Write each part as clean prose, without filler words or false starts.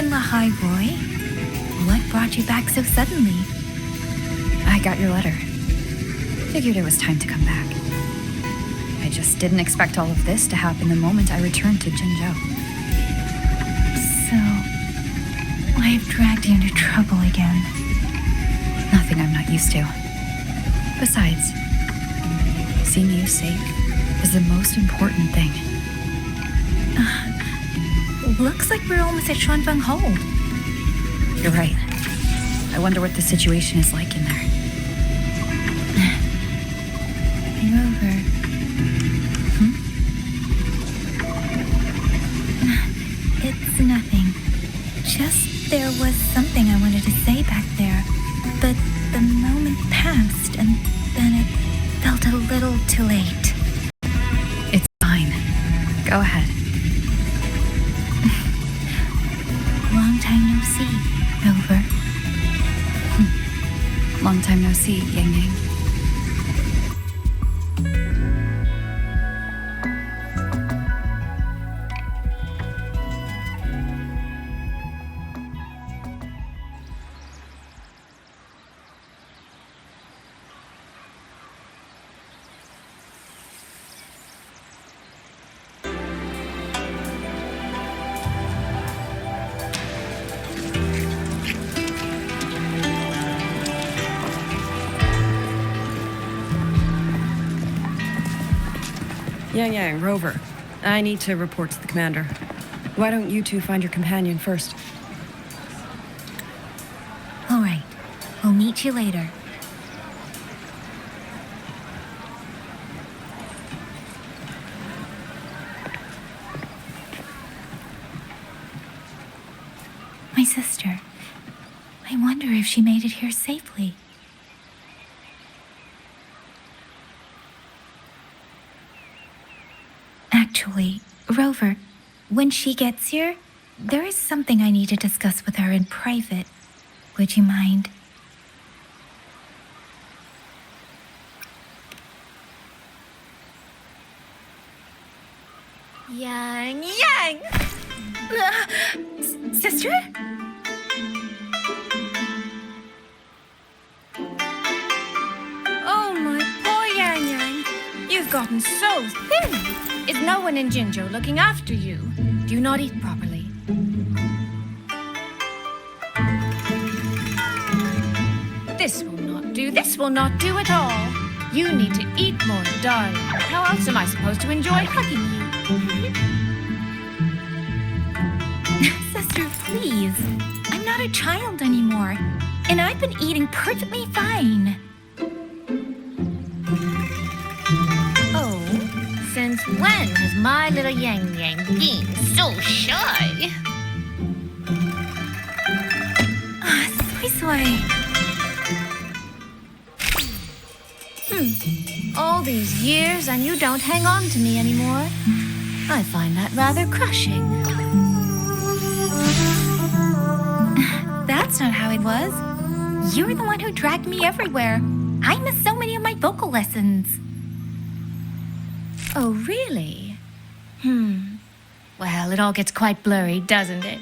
Mahai Roy. What brought you back so suddenly? I got your letter. Figured it was time to come back. I just didn't expect all of this to happen the moment I returned to Jinzhou. So, I've dragged you into trouble again. Nothing I'm not used to. Besides, seeing you safe is the most important thing. Looks like we're almost at Shuanfeng Hold. You're right. I wonder what the situation is like in there. Rover. It's nothing. Just there was something I wanted to say back there, but the moment passed and then it felt a little too late. It's fine. Go ahead. Long time no see, Rover. Long time no see, YangYang. YangYang, Rover. I need to report to the commander. Why don't you two find your companion first? All right, we'll meet you later. My sister. I wonder if she made it here safely. Actually, Rover, when she gets here, there is something I need to discuss with her in private. Would you mind? YangYang! Sister? Oh, my poor YangYang. You've gotten so thin. Is no one in Jinzhou looking after you? Do you not eat properly? This will not do. This will not do at all. You need to eat more, darling. How else am I supposed to enjoy hugging you? Sister, please. I'm not a child anymore. And I've been eating perfectly fine. Since when has my little YangYang been so shy? Soy. All these years and you don't hang on to me anymore. I find that rather crushing. That's not how it was. You were the one who dragged me everywhere. I missed so many of my vocal lessons. Oh, really? Well, it all gets quite blurry, doesn't it?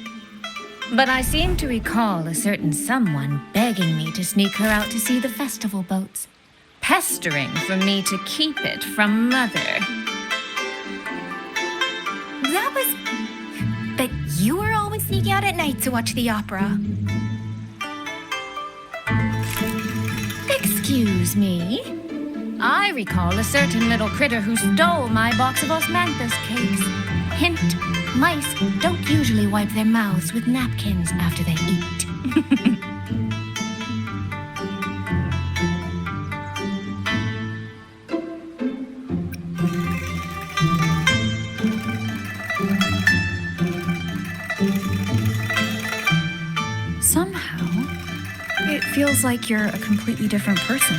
But I seem to recall a certain someone begging me to sneak her out to see the festival boats, pestering for me to keep it from Mother. That was... But you were always sneaking out at night to watch the opera. Excuse me? I recall a certain little critter who stole my box of osmanthus cakes. Hint, mice don't usually wipe their mouths with napkins after they eat. Somehow, it feels like you're a completely different person.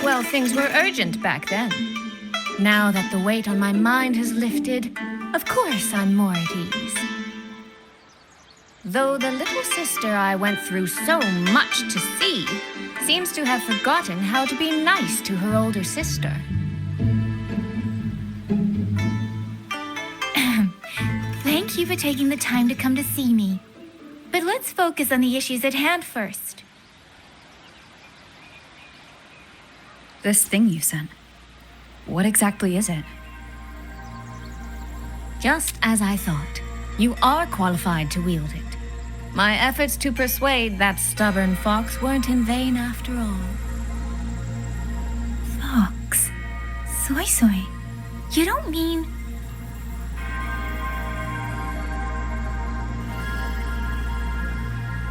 Well, things were urgent back then. Now that the weight on my mind has lifted, of course I'm more at ease. Though the little sister I went through so much to see seems to have forgotten how to be nice to her older sister. Thank Thank you for taking the time to come to see me. But let's focus on the issues at hand first. This thing you sent. What exactly is it? Just as I thought. You are qualified to wield it. My efforts to persuade that stubborn fox weren't in vain after all. Fox. Soy Soy. You don't mean...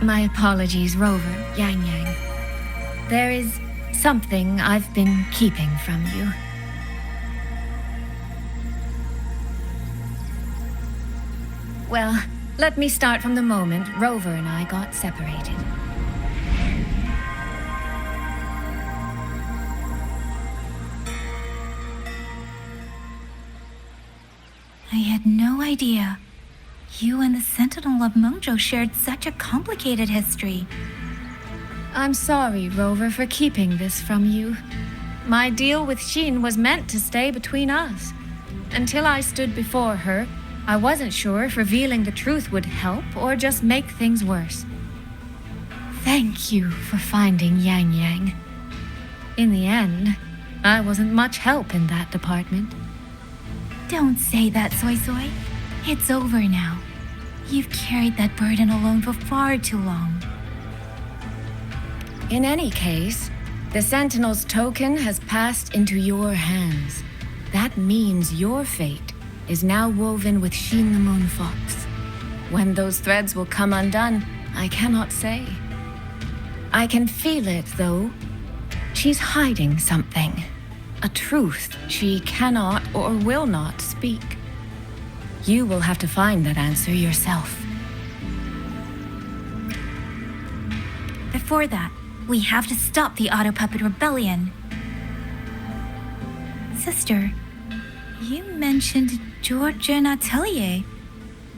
My apologies, Rover, YangYang. There is something I've been keeping from you. Well, let me start from the moment Rover and I got separated. I had no idea. You and the Sentinel of Mengzhou shared such a complicated history. I'm sorry, Rover, for keeping this from you. My deal with Xin was meant to stay between us. Until I stood before her, I wasn't sure if revealing the truth would help or just make things worse. Thank you for finding YangYang. In the end, I wasn't much help in that department. Don't say that, Soy Soy. It's over now. You've carried that burden alone for far too long. In any case, the Sentinel's token has passed into your hands. That means your fate is now woven with Xin the Moon Fox. When those threads will come undone, I cannot say. I can feel it, though. She's hiding something. A truth she cannot or will not speak. You will have to find that answer yourself. Before that, we have to stop the Auto Puppet Rebellion. Sister, you mentioned Georgia and Atelier.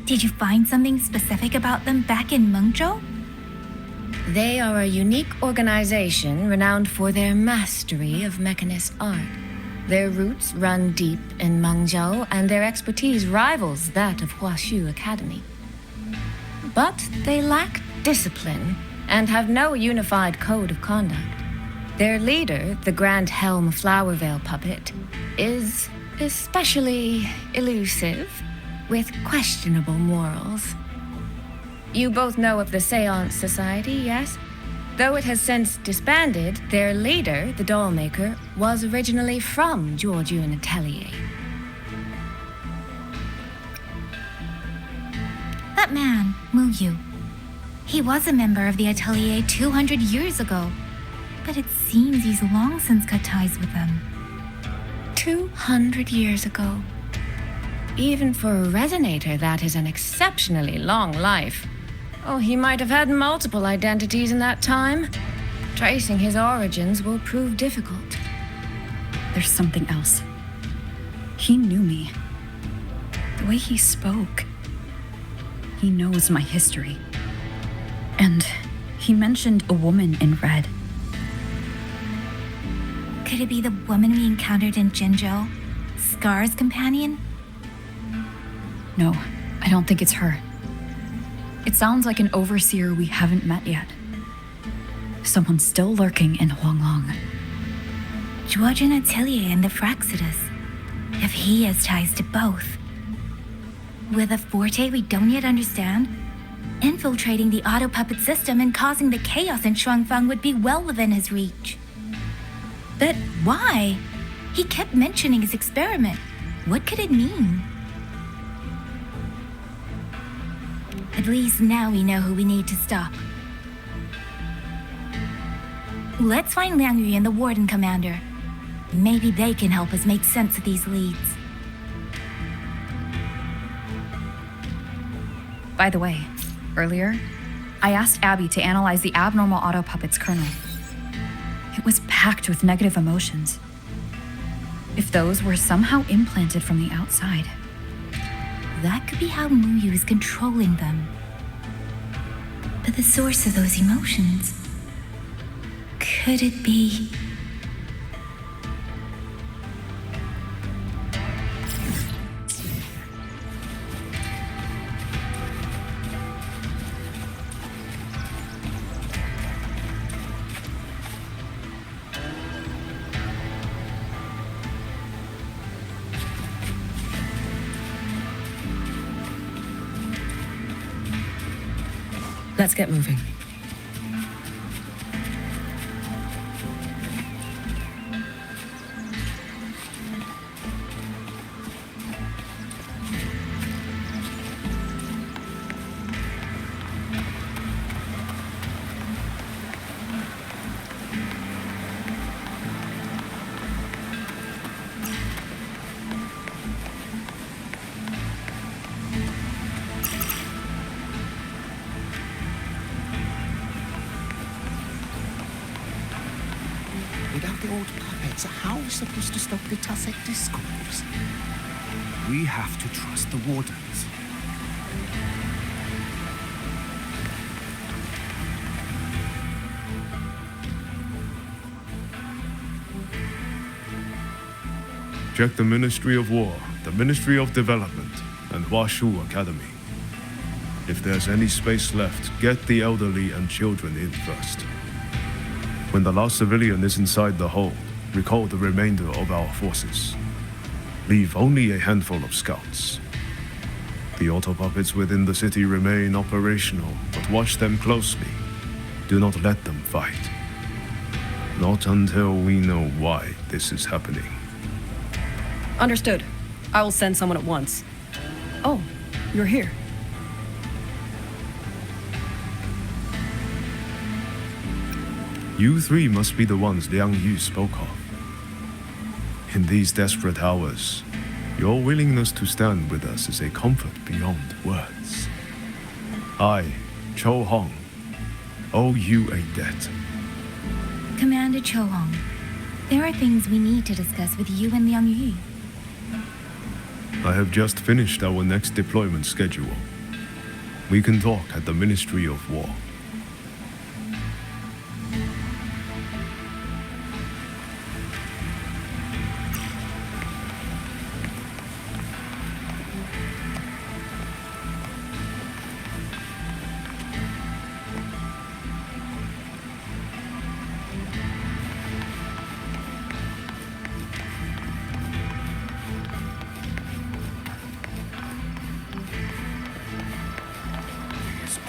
Did you find something specific about them back in Mengzhou? They are a unique organization renowned for their mastery of mechanist art. Their roots run deep in Mengzhou, and their expertise rivals that of Huaxu Academy. But they lack discipline and have no unified code of conduct. Their leader, the Grand Helm Flowervale puppet, is especially elusive, with questionable morals. You both know of the Seance Society, yes? Though it has since disbanded, their leader, the dollmaker, was originally from Georgiou and Atelier. That man, Muyu. He was a member of the Atelier 200 years ago, but it seems he's long since cut ties with them. 200 years ago. Even for a resonator, that is an exceptionally long life. Oh, he might have had multiple identities in that time. Tracing his origins will prove difficult. There's something else. He knew me. The way he spoke. He knows my history. And he mentioned a woman in red. Could it be the woman we encountered in Jinzhou? Scar's companion? No, I don't think it's her. It sounds like an overseer we haven't met yet. Someone still lurking in Huanglong. George and Atelier and the Fraxidus. If he has ties to both. With a forte we don't yet understand, infiltrating the auto puppet system and causing the chaos in Shuangfang would be well within his reach. But why? He kept mentioning his experiment. What could it mean? At least now we know who we need to stop. Let's find Liang Yu and the Warden Commander. Maybe they can help us make sense of these leads. By the way, earlier, I asked Abby to analyze the abnormal auto puppet's kernel. It was packed with negative emotions. If those were somehow implanted from the outside, That could be how Muyu is controlling them. But the source of those emotions, could it be... Let's get moving. Without the old puppets, how are we supposed to stop the Tusek discourse? We have to trust the wardens. Check the Ministry of War, the Ministry of Development, and Huashu Academy. If there's any space left, get the elderly and children in first. When the last civilian is inside the hold, recall the remainder of our forces. Leave only a handful of scouts. The auto puppets within the city remain operational, but watch them closely. Do not let them fight. Not until we know why this is happening. Understood. I will send someone at once. Oh, you're here. You three must be the ones Liang Yu spoke of. In these desperate hours, your willingness to stand with us is a comfort beyond words. I, Cho Hong, owe you a debt. Commander Cho Hong, there are things we need to discuss with you and Liang Yu. I have just finished our next deployment schedule. We can talk at the Ministry of War.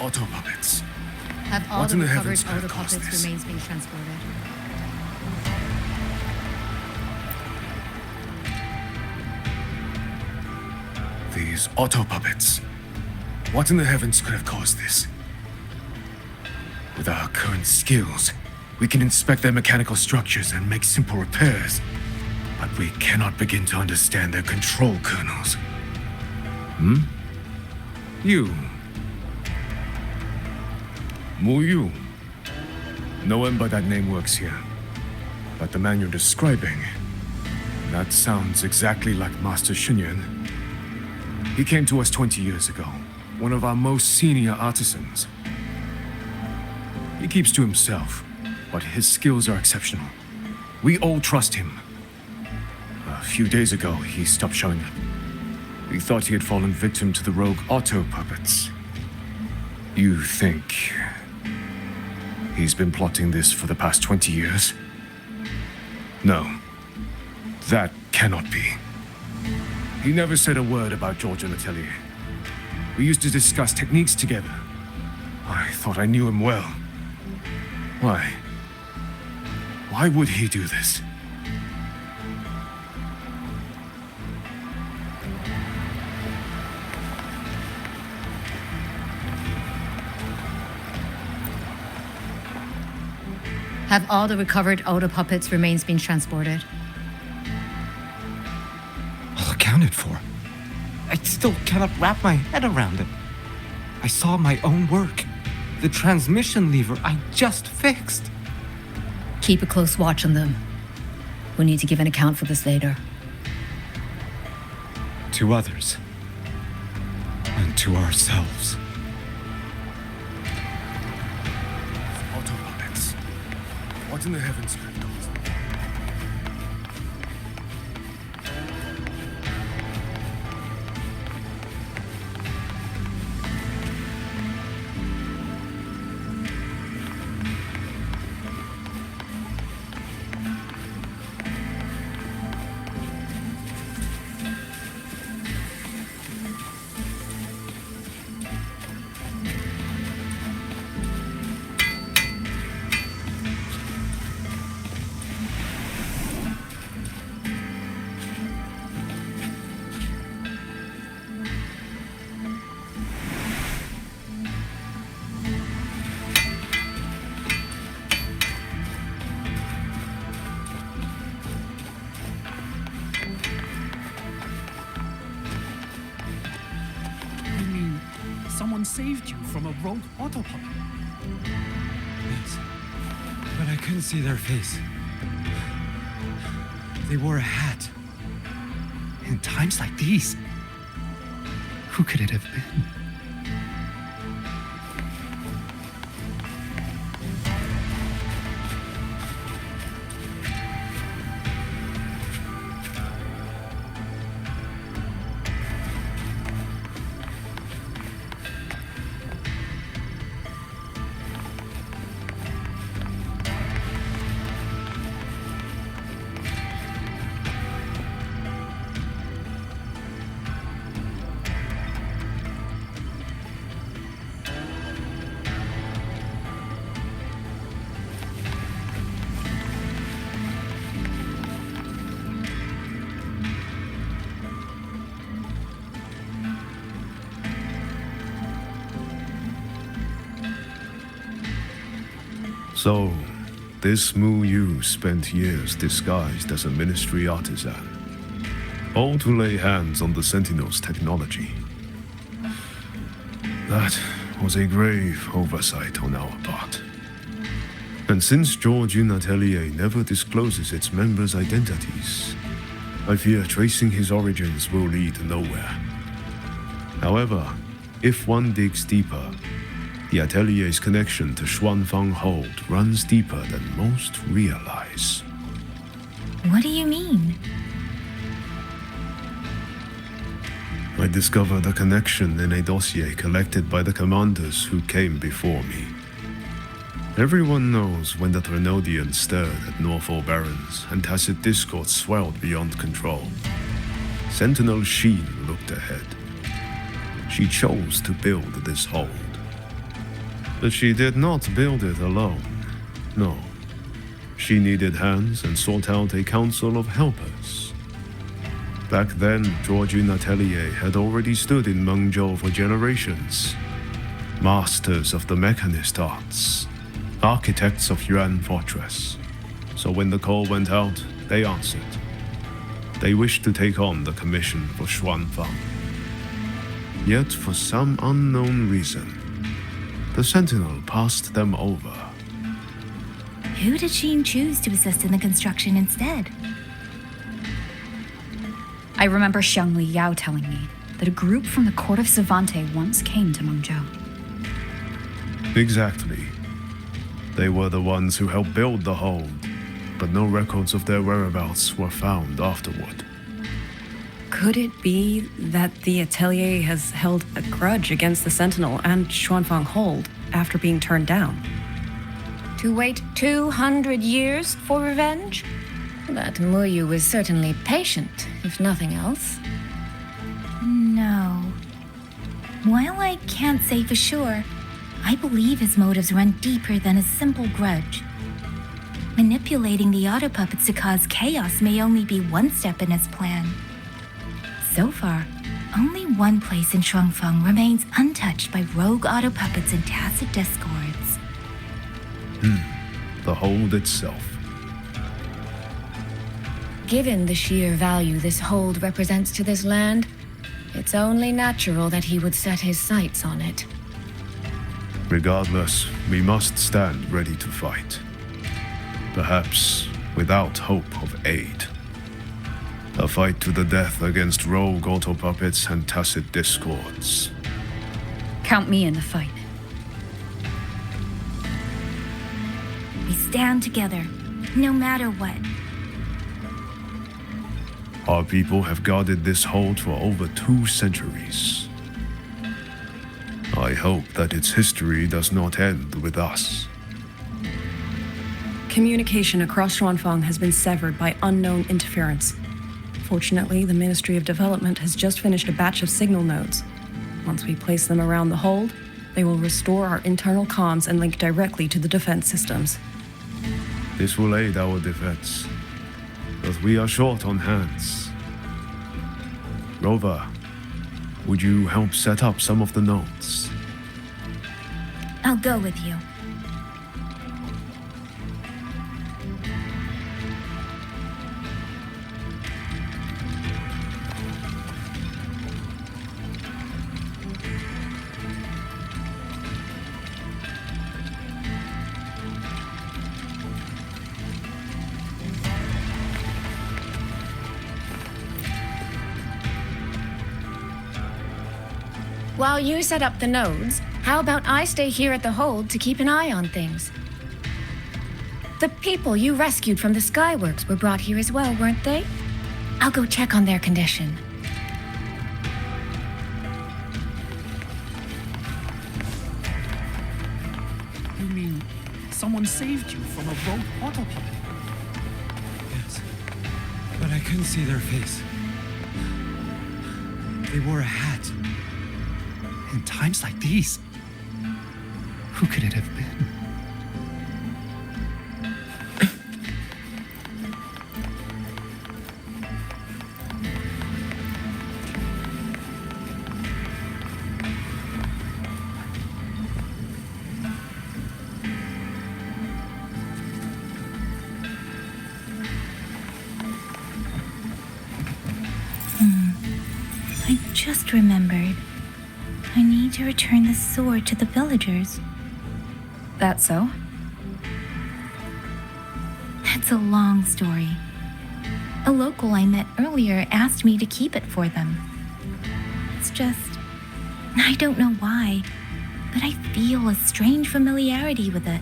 Auto puppets. Have all What the in the recovered heavens could auto have caused puppets this? remains being transported. These auto puppets. What in the heavens could have caused this? With our current skills, we can inspect their mechanical structures and make simple repairs. But we cannot begin to understand their control kernels. You. Mu Yu. No one by that name works here. But the man you're describing, that sounds exactly like Master Xunyan. He came to us 20 years ago, one of our most senior artisans. He keeps to himself, but his skills are exceptional. We all trust him. A few days ago, he stopped showing up. We thought he had fallen victim to the rogue auto puppets. You think he's been plotting this for the past 20 years? No, that cannot be. He never said a word about George and Atelier. We used to discuss techniques together. I thought I knew him well. Why? Why would he do this? Have all the recovered auto puppets remains been transported? All accounted for. I still cannot wrap my head around it. I saw my own work. The transmission lever I just fixed. Keep a close watch on them. We need to give an account for this later. To others. And to ourselves. Auto puppets. What in the heavens could have caused them? saved you from a rogue autopilot. Yes, but I couldn't see their face. They wore a hat. In times like these, who could it have been? So, this Mu Yu spent years disguised as a ministry artisan, all to lay hands on the Sentinel's technology. That was a grave oversight on our part. And since Georgian Atelier never discloses its members' identities, I fear tracing his origins will lead nowhere. However, if one digs deeper, the Atelier's connection to Xuanfang Hold runs deeper than most realize. What do you mean? I discovered a connection in a dossier collected by the commanders who came before me. Everyone knows when the Trinodians stirred at Norfolk Barrens and tacit discord swelled beyond control. Sentinel Sheen looked ahead. She chose to build this hold. But she did not build it alone. No. She needed hands and sought out a council of helpers. Back then, Georgian Atelier had already stood in Mengzhou for generations. Masters of the mechanist arts. Architects of Yuan Fortress. So when the call went out, they answered. They wished to take on the commission for Xuanfang. Yet for some unknown reason, the Sentinel passed them over. Who did Sheen choose to assist in the construction instead? I remember Xiangli Yao telling me that a group from the court of Savante once came to Mengzhou. Exactly. They were the ones who helped build the hold, but no records of their whereabouts were found afterward. Could it be that the Atelier has held a grudge against the Sentinel and Xuanfang Hold after being turned down? To wait 200 years for revenge? That Muyu was certainly patient, if nothing else. No. While I can't say for sure, I believe his motives run deeper than a simple grudge. Manipulating the auto puppets to cause chaos may only be one step in his plan. So far, only one place in Shuangfeng remains untouched by rogue auto puppets and tacit discords. The hold itself. Given the sheer value this hold represents to this land, it's only natural that he would set his sights on it. Regardless, we must stand ready to fight. Perhaps without hope of aid. A fight to the death against rogue auto puppets and tacit discords. Count me in the fight. We stand together, no matter what. Our people have guarded this hold for over 2 centuries. I hope that its history does not end with us. Communication across Xuanfang has been severed by unknown interference. Fortunately, the Ministry of Development has just finished a batch of signal nodes. Once we place them around the hold, they will restore our internal comms and link directly to the defense systems. This will aid our defense, but we are short on hands. Rover, would you help set up some of the nodes? I'll go with you. While you set up the nodes, how about I stay here at the hold to keep an eye on things? The people you rescued from the Skyworks were brought here as well, weren't they? I'll go check on their condition. You mean someone saved you from a boat autopilot? Yes. But I couldn't see their face. They wore a hat. In times like these, who could it have been? I just remembered. I need to return the sword to the villagers. That so? That's a long story. A local I met earlier asked me to keep it for them. It's just, I don't know why, but I feel a strange familiarity with it.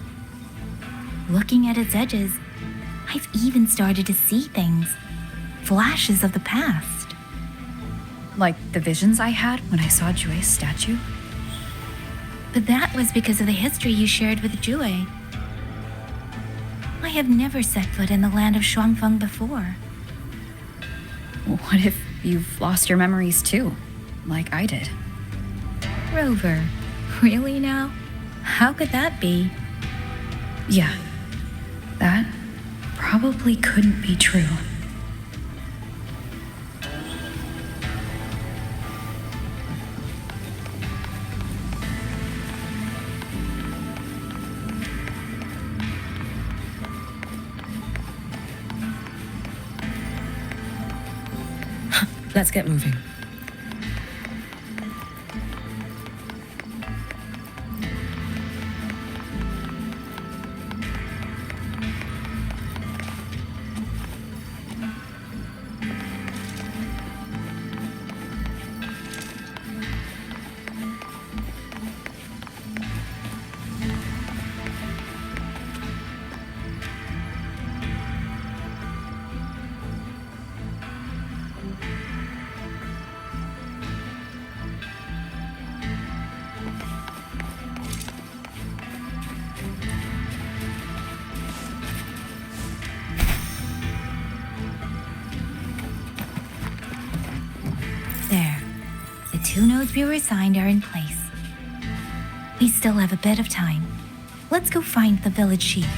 Looking at its edges, I've even started to see things, flashes of the past. Like the visions I had when I saw Jue's statue? But that was because of the history you shared with Jue. I have never set foot in the land of Shuangfeng before. What if you've lost your memories too, like I did? Rover, really now? How could that be? Yeah, that probably couldn't be true. Let's get moving. There. The 2 nodes we were assigned are in place. We still have a bit of time. Let's go find the village chief.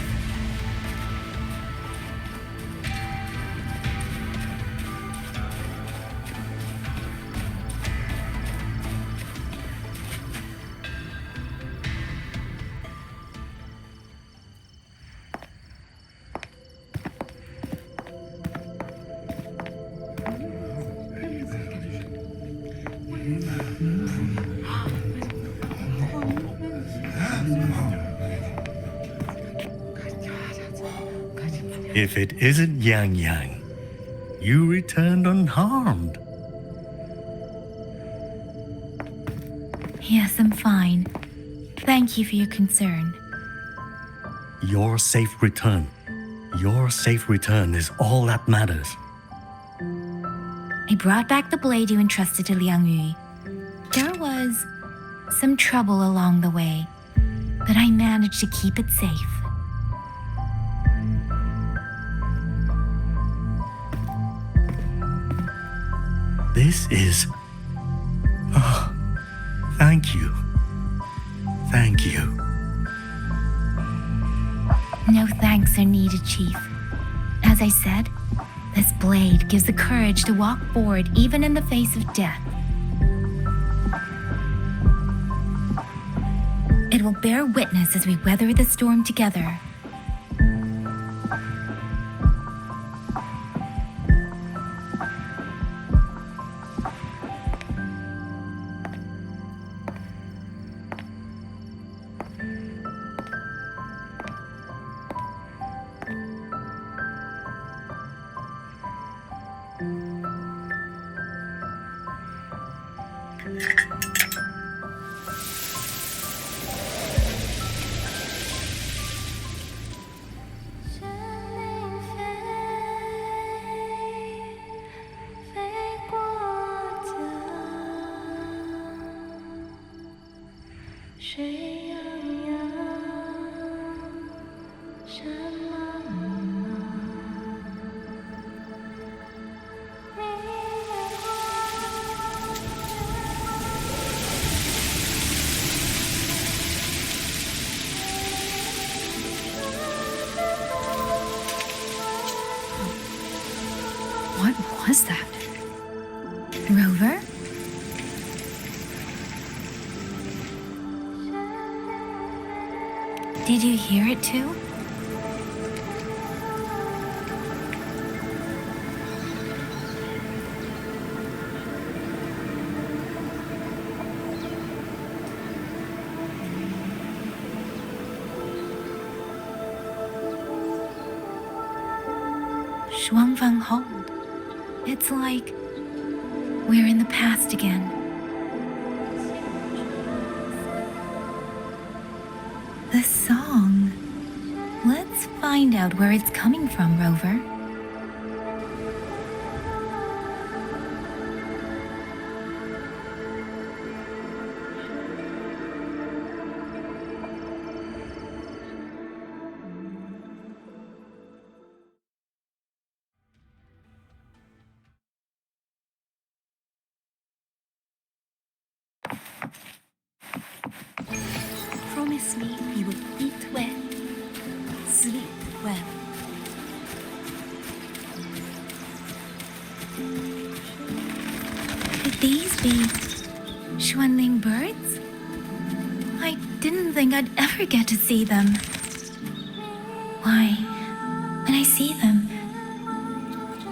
If it isn't YangYang, you returned unharmed. Yes, I'm fine. Thank you for your concern. Your safe return. Your safe return is all that matters. I brought back the blade you entrusted to Liang Yu. There was some trouble along the way, but I managed to keep it safe. This is... Oh, thank you. Thank you. No thanks are needed, Chief. As I said, this blade gives the courage to walk forward even in the face of death. It will bear witness as we weather the storm together. What was that? Rover? Did you hear it too? Shuangfang Hold. It's like we're in the past again. The song. Let's find out where it's coming from, Rover. Promise me you will eat well, sleep well. Could these be Xuanling birds? I didn't think I'd ever get to see them. Why, when I see them,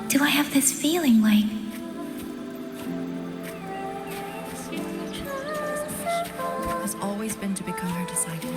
do I have this feeling like Has always been to become her disciple.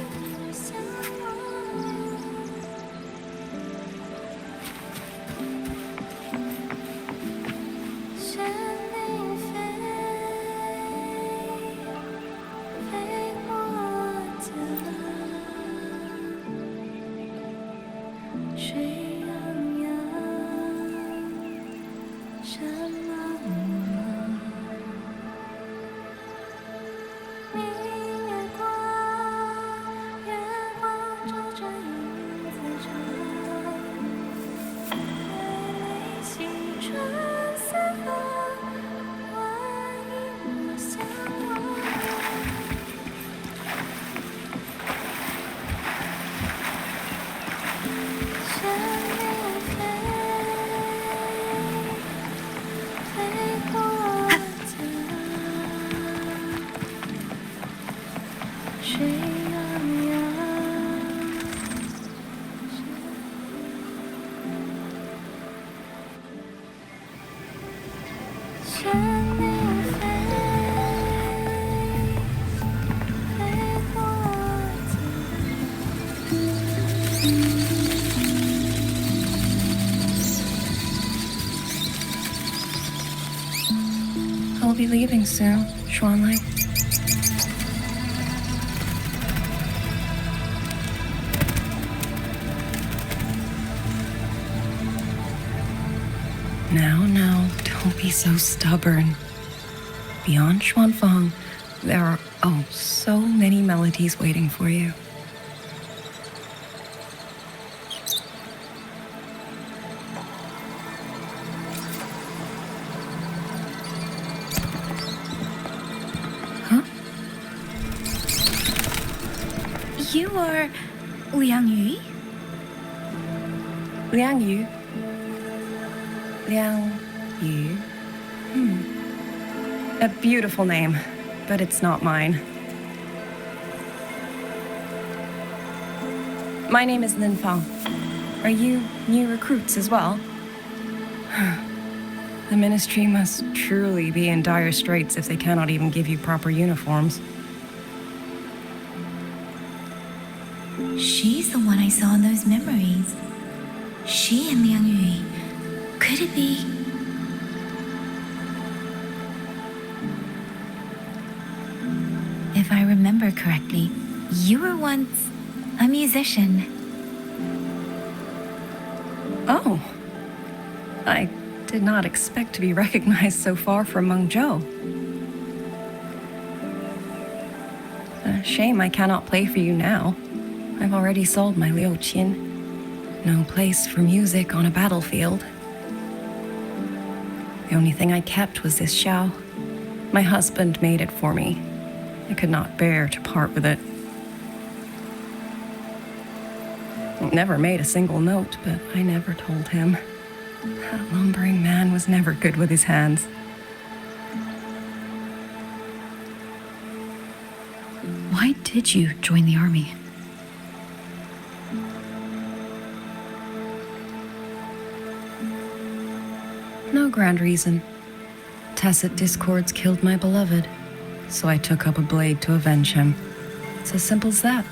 I'll be leaving soon, Xuanling. Now, don't be so stubborn. Beyond Xuanfang, there are so many melodies waiting for you. you are Liang Liang Yu. A beautiful name, but it's not mine. My name is Lin Fang. Are you new recruits as well? The ministry must truly be in dire straits if they cannot even give you proper uniforms. She's the one I saw in those memories. She and Liang Yu. Could it be? If I remember correctly, you were once a musician. Oh. I did not expect to be recognized so far from Mengzhou. A shame I cannot play for you now. I've already sold my Liu Qin. No place for music on a battlefield. The only thing I kept was this xiao. My husband made it for me. I could not bear to part with it. It never made a single note, but I never told him. That lumbering man was never good with his hands. Why did you join the army? No grand reason. Tacit discords killed my beloved, so I took up a blade to avenge him. It's as simple as that.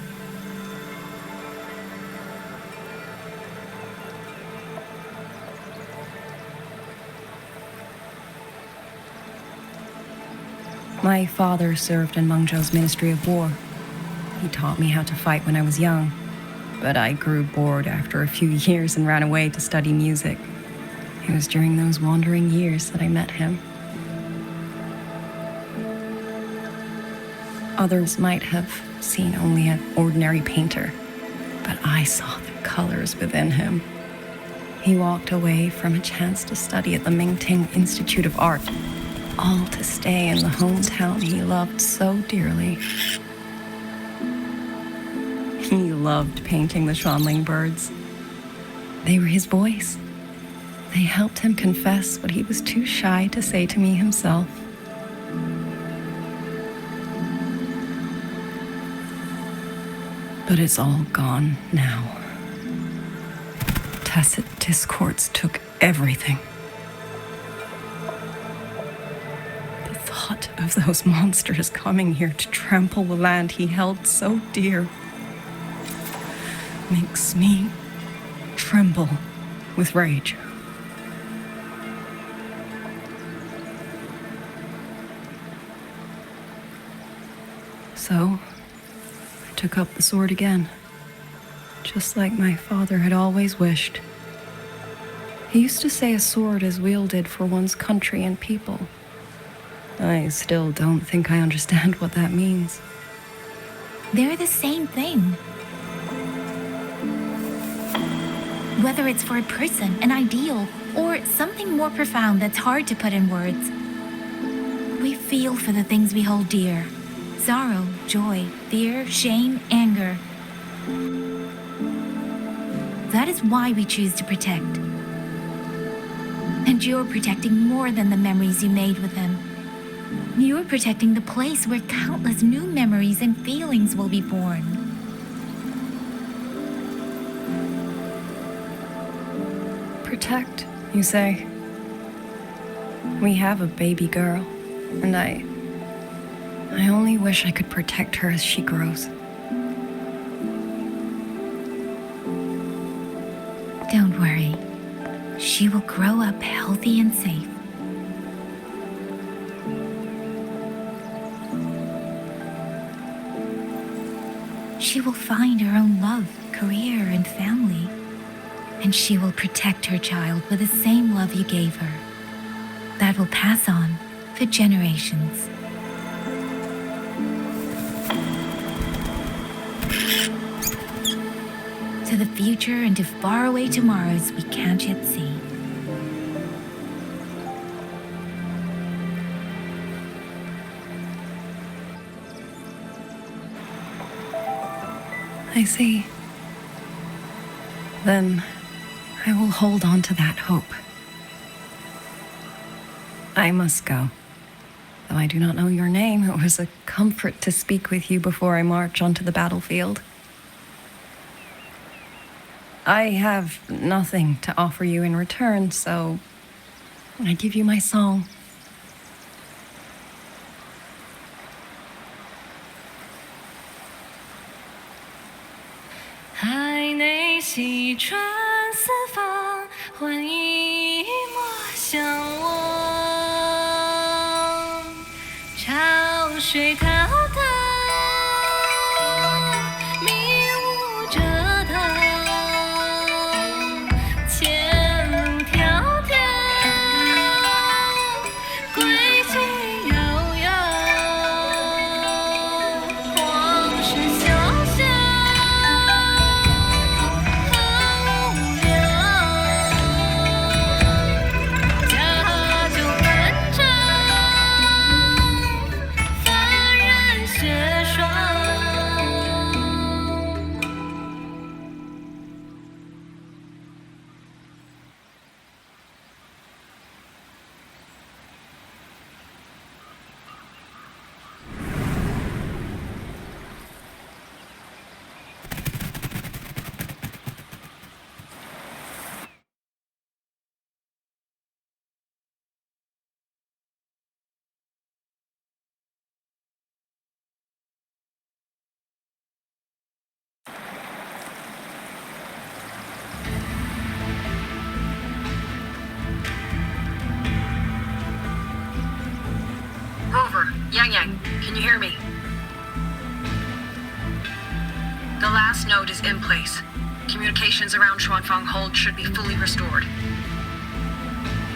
My father served in Mengzhou's Ministry of War. He taught me how to fight when I was young, but I grew bored after a few years and ran away to study music. It was during those wandering years that I met him. Others might have seen only an ordinary painter, but I saw the colors within him. He walked away from a chance to study at the Mingting Institute of Art, all to stay in the hometown he loved so dearly. He loved painting the Shanling birds. They were his voice. They helped him confess what he was too shy to say to me himself. But it's all gone now. Tacit discords took everything. The thought of those monsters coming here to trample the land he held so dear makes me tremble with rage. So, I took up the sword again, just like my father had always wished. He used to say a sword is wielded for one's country and people. I still don't think I understand what that means. They're the same thing. Whether it's for a person, an ideal, or something more profound that's hard to put in words, we feel for the things we hold dear. Sorrow, joy, fear, shame, anger. That is why we choose to protect. And you're protecting more than the memories you made with him. You're protecting the place where countless new memories and feelings will be born. Protect, you say? We have a baby girl, and I only wish I could protect her as she grows. Don't worry. She will grow up healthy and safe. She will find her own love, career, and family. And she will protect her child with the same love you gave her. That will pass on for generations. To the future and to faraway tomorrows we can't yet see. I see. Then I will hold on to that hope. I must go. Though I do not know your name, it was a comfort to speak with you before I march onto the battlefield. I have nothing to offer you in return, so I give you my song.海内西川四方，欢迎莫相忘。潮水滔滔，迷雾遮挡，前路迢迢，归期遥遥，往事潇潇。you hear me? The last node is in place. Communications around Xuanfang Hold should be fully restored.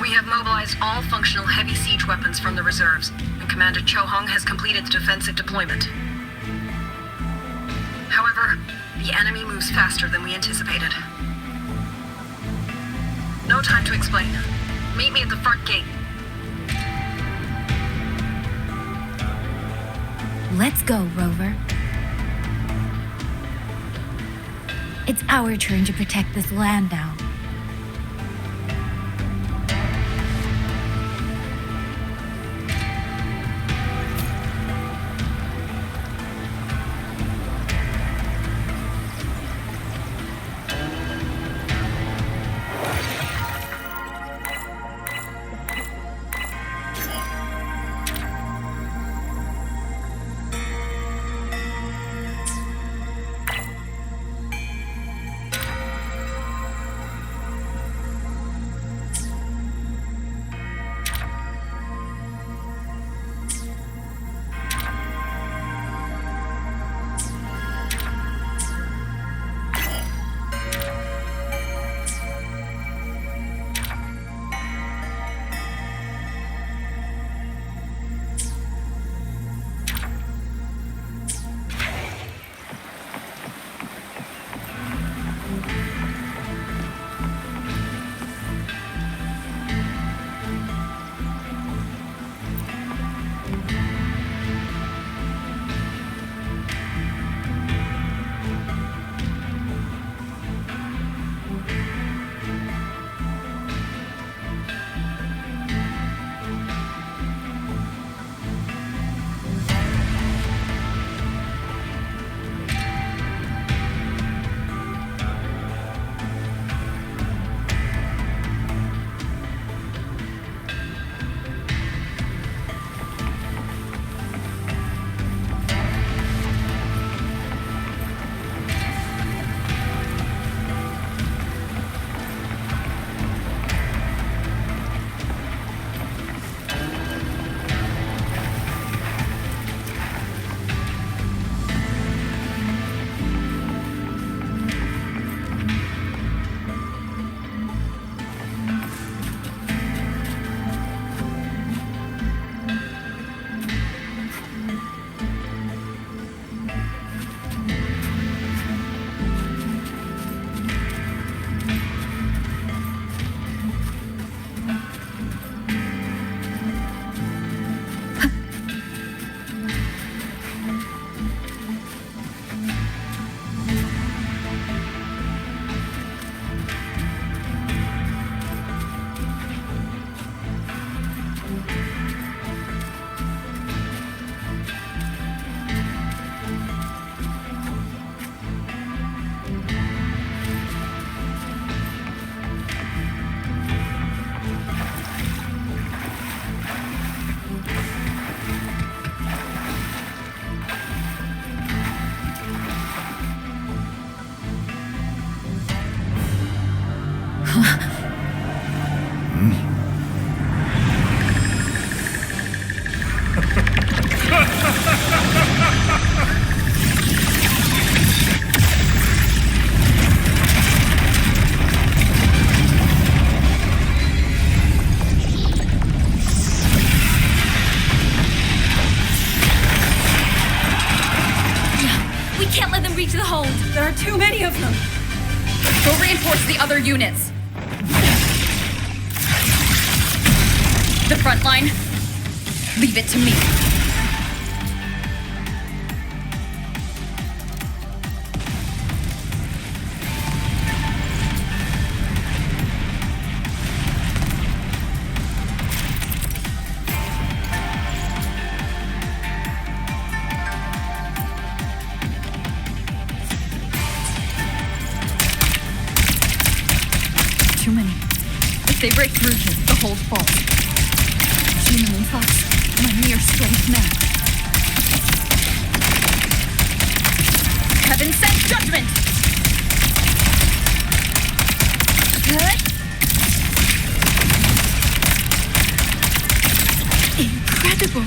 We have mobilized all functional heavy siege weapons from the reserves, and Commander Cho Hong has completed the defensive deployment. However, the enemy moves faster than we anticipated. No time to explain. Meet me at the front gate. Let's go, Rover. It's our turn to protect this land now. There are too many of them. Go reinforce the other units. The front line, leave it to me. Too many. If they break through here, the hold falls. Human and Fox, my mere strength now. Heaven sent judgment! Good. Incredible!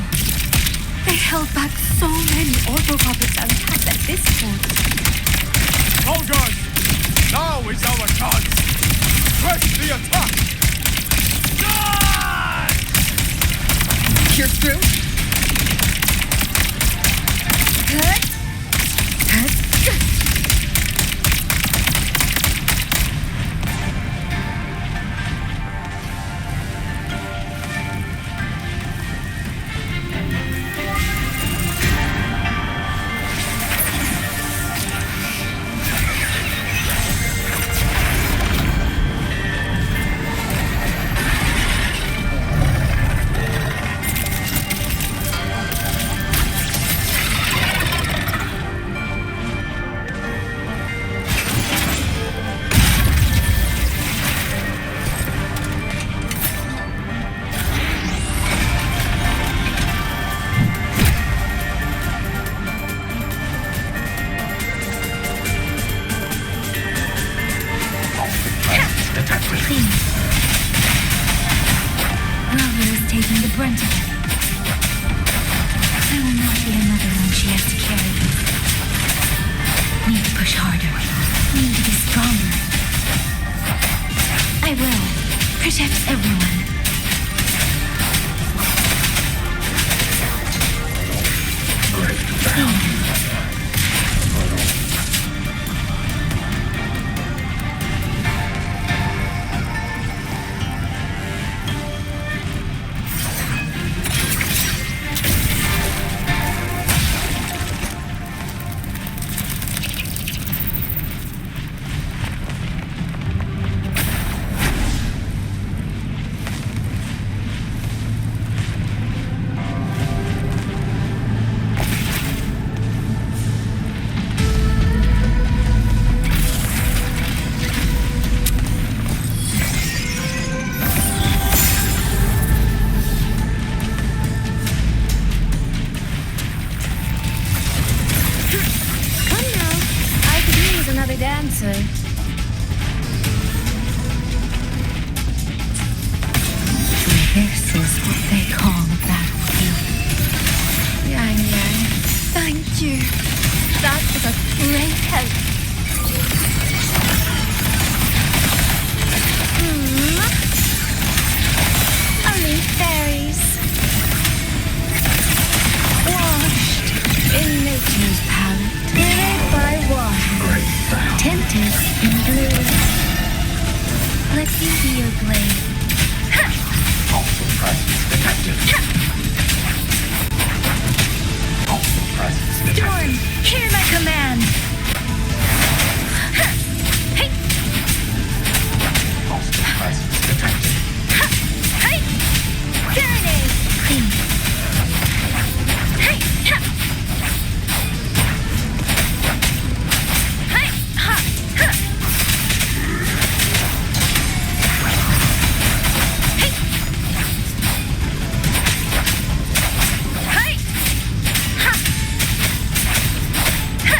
They held held back so many autopuppets and cats at this point. All guns! Now is our chance! Press the attack! Pierce through. Good. Taking the brunt of it. I will not be another one she has to carry. Need to push harder. Need to be stronger. I will. Protect everyone. Dancer. This is what they call a battlefield. YangYang. Thank you. That was a great help. Only fairies. Washed in nature's palette. Carried by water. Tinted in blue. Let me be your blade. Hostile presence detected. Hostile presence detected. Storm, hear my command. Hey. Hostile presence detected. Hey. Grenade. Clean. Hey. Ha. Hey. Ha. Ha. Hey. Hey. Ha. Ha.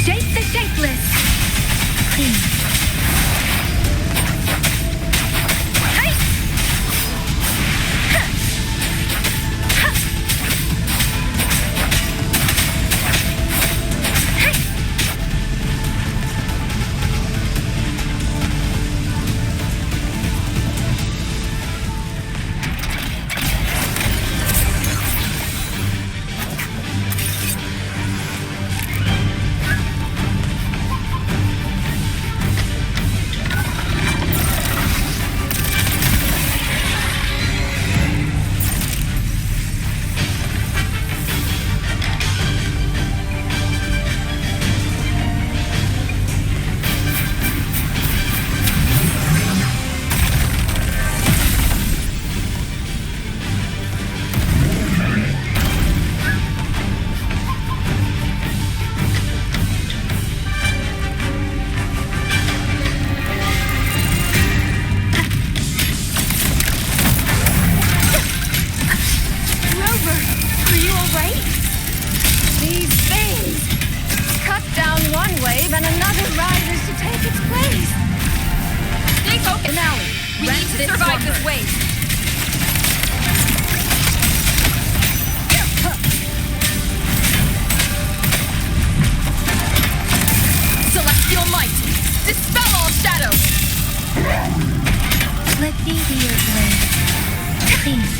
Shape the shapeless. Clean. Hey. Ha. Ha. Hey. shadows! Let me be your blade. Please.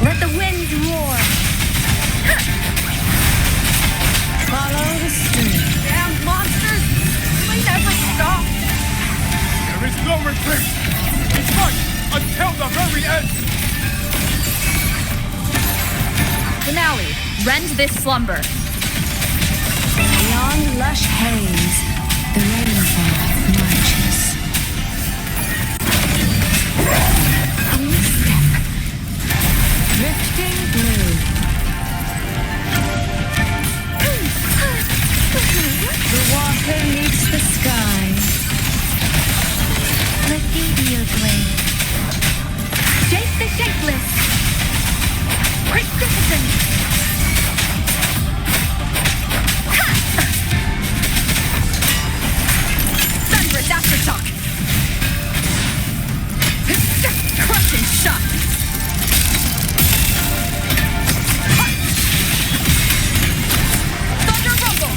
Let the winds roar. Follow the stream. Damn monsters! Will they never stop? There is no retreat! We fight until the very end! Finale, rend this slumber. Beyond lush haze, the rainfall marches. A misstep. Drifting blue. The water meets the sky. Let me be your blade. Shape the shapeless. Magnificent. Thunderous aftershock. Crushing shot. Thunder rumble.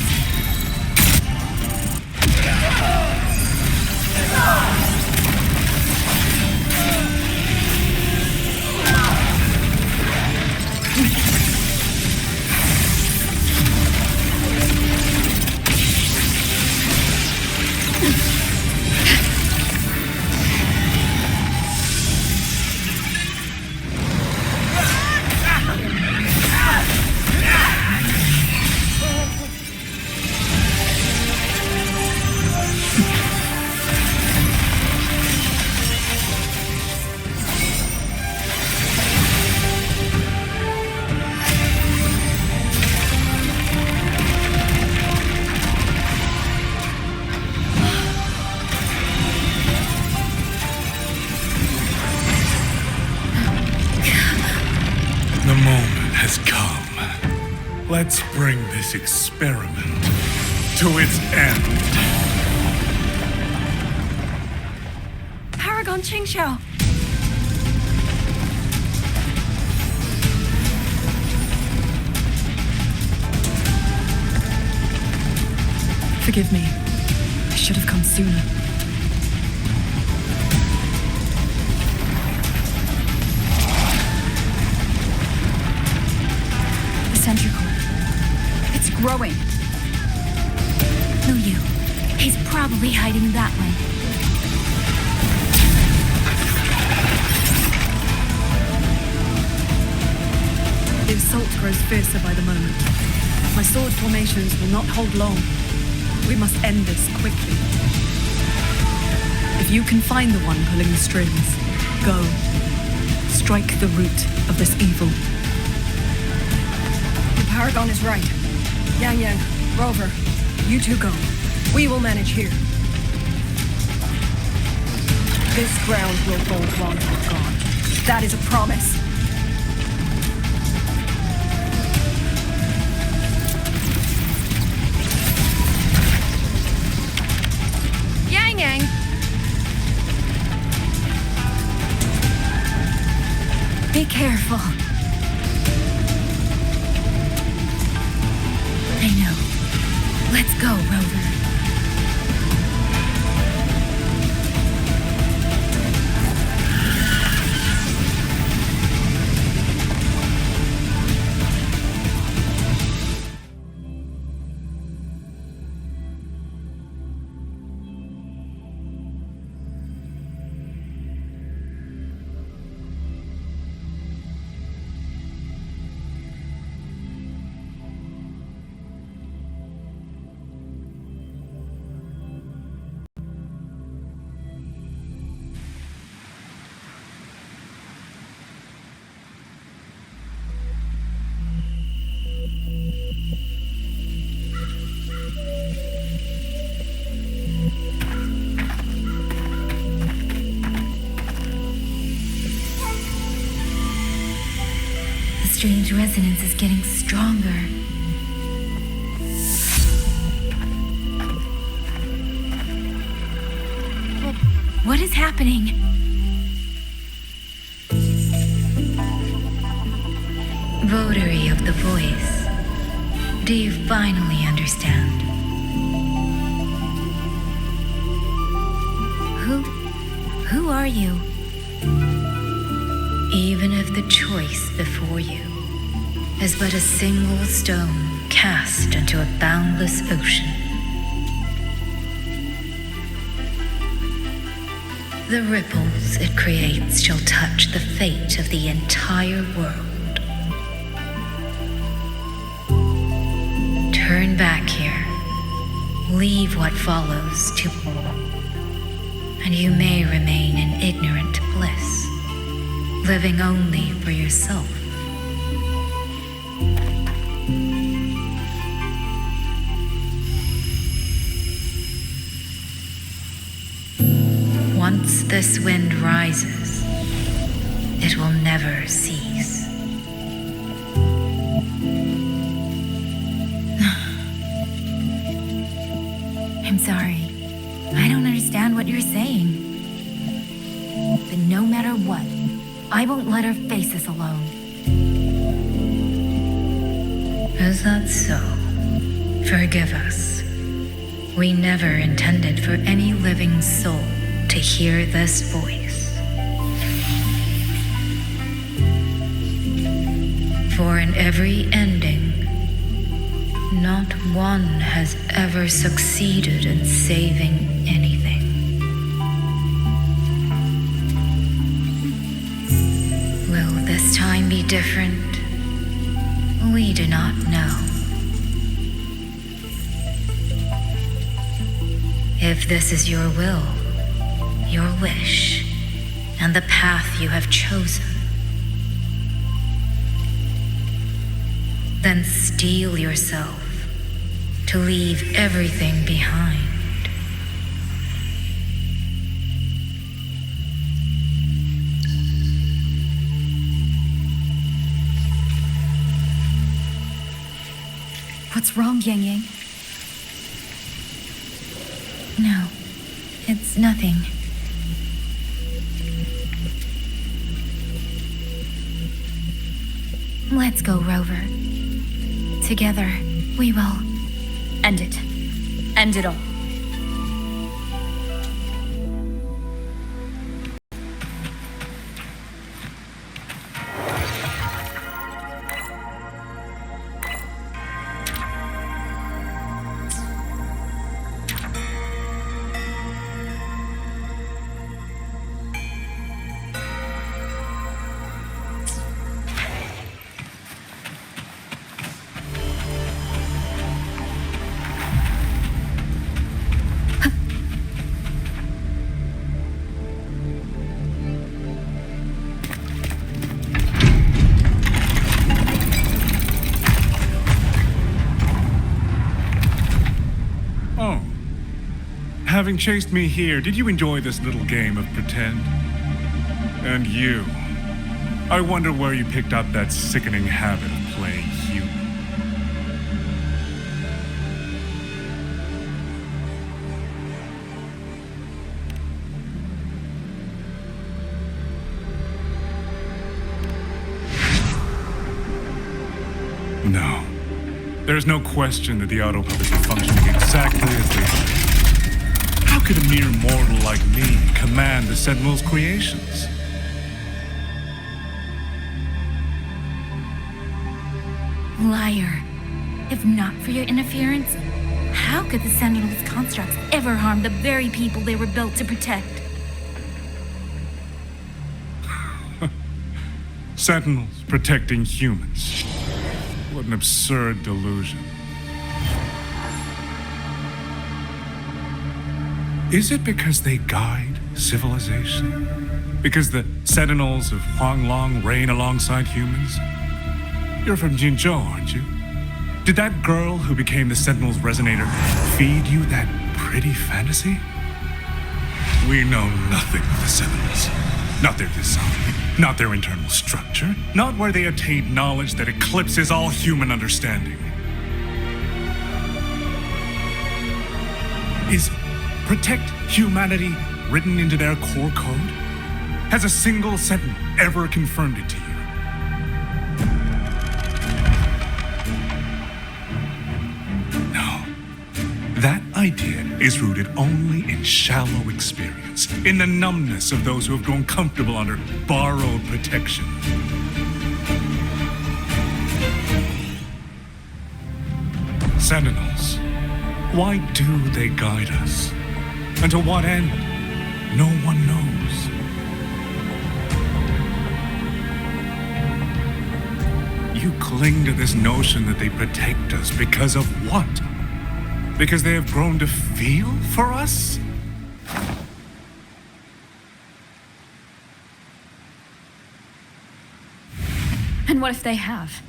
The moment has come. Let's bring this experiment to its end. Paragon Qingxiao! Forgive me. I should have come sooner. The sentry core. It's growing. No, you. He's probably hiding that way. The assault grows fiercer by the moment. My sword formations will not hold long. We must end this quickly. If you can find the one pulling the strings, go. Strike the root of this evil. The Paragon is right. YangYang, Rover, you two go. We will manage here. This ground will hold while you are gone. That is a promise. YangYang! Be careful. I know. Let's go, Rover. The strange resonance is getting stronger. What is happening? Votary of the voice, do you finally understand? are you? Even if the choice before you is but a single stone cast into a boundless ocean, the ripples it creates shall touch the fate of the entire world. Turn back here, leave what follows to and you may remain in ignorant bliss, living only for yourself. Once this wind rises, it will never cease. I'm sorry. I don't understand what you're saying. But no matter what, I won't let her face this alone. Is that so? Forgive us. We never intended for any living soul to hear this voice. For in every ending, not one has ever succeeded in saving anything. Will this time be different? We do not know. If this is your will, your wish, and the path you have chosen, then steel yourself to leave everything behind. What's wrong, YangYang? No, it's nothing. Let's go, Rover. Together, we will End it. End it all. Having chased me here, did you enjoy this little game of pretend? And you, I wonder where you picked up that sickening habit of playing human. No. There's no question that the auto puppets are functioning exactly as they should. How could a mere mortal like me command the Sentinel's creations? Liar. If not for your interference, how could the Sentinel's constructs ever harm the very people they were built to protect? Sentinels protecting humans. What an absurd delusion. Is it because they guide civilization? Because the Sentinels of Huanglong reign alongside humans? You're from Jinzhou, aren't you? Did that girl who became the Sentinel's resonator feed you that pretty fantasy? We know nothing of the Sentinels. Not their design, not their internal structure, not where they attained knowledge that eclipses all human understanding. Is protect humanity written into their core code? Has a single Sentinel ever confirmed it to you? No. That idea is rooted only in shallow experience, in the numbness of those who have grown comfortable under borrowed protection. Sentinels, why do they guide us? And to what end? No one knows. You cling to this notion that they protect us because of what? Because they have grown to feel for us? And what if they have?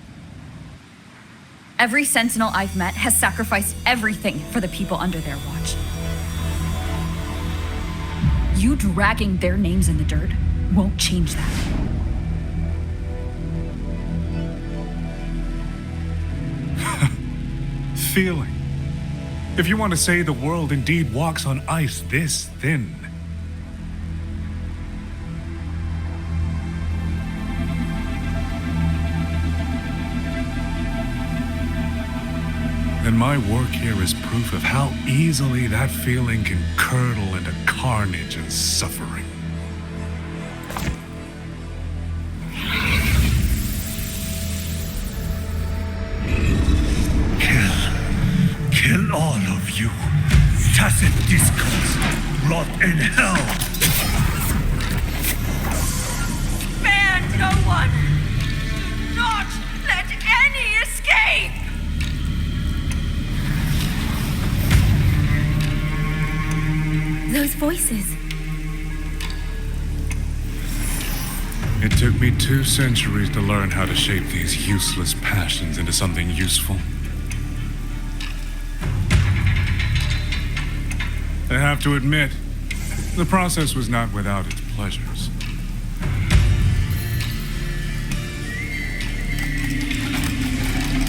Every Sentinel I've met has sacrificed everything for the people under their watch. You dragging their names in the dirt won't change that. Feeling. If you want to say the world indeed walks on ice this thin, then my work here is proof of how easily that feeling can curdle into carnage and suffering. Kill all of you. Tacit discourse, rot in hell. Spare no one! Not let any escape! Those voices. It took me 2 centuries to learn how to shape these useless passions into something useful. I have to admit, the process was not without its pleasures.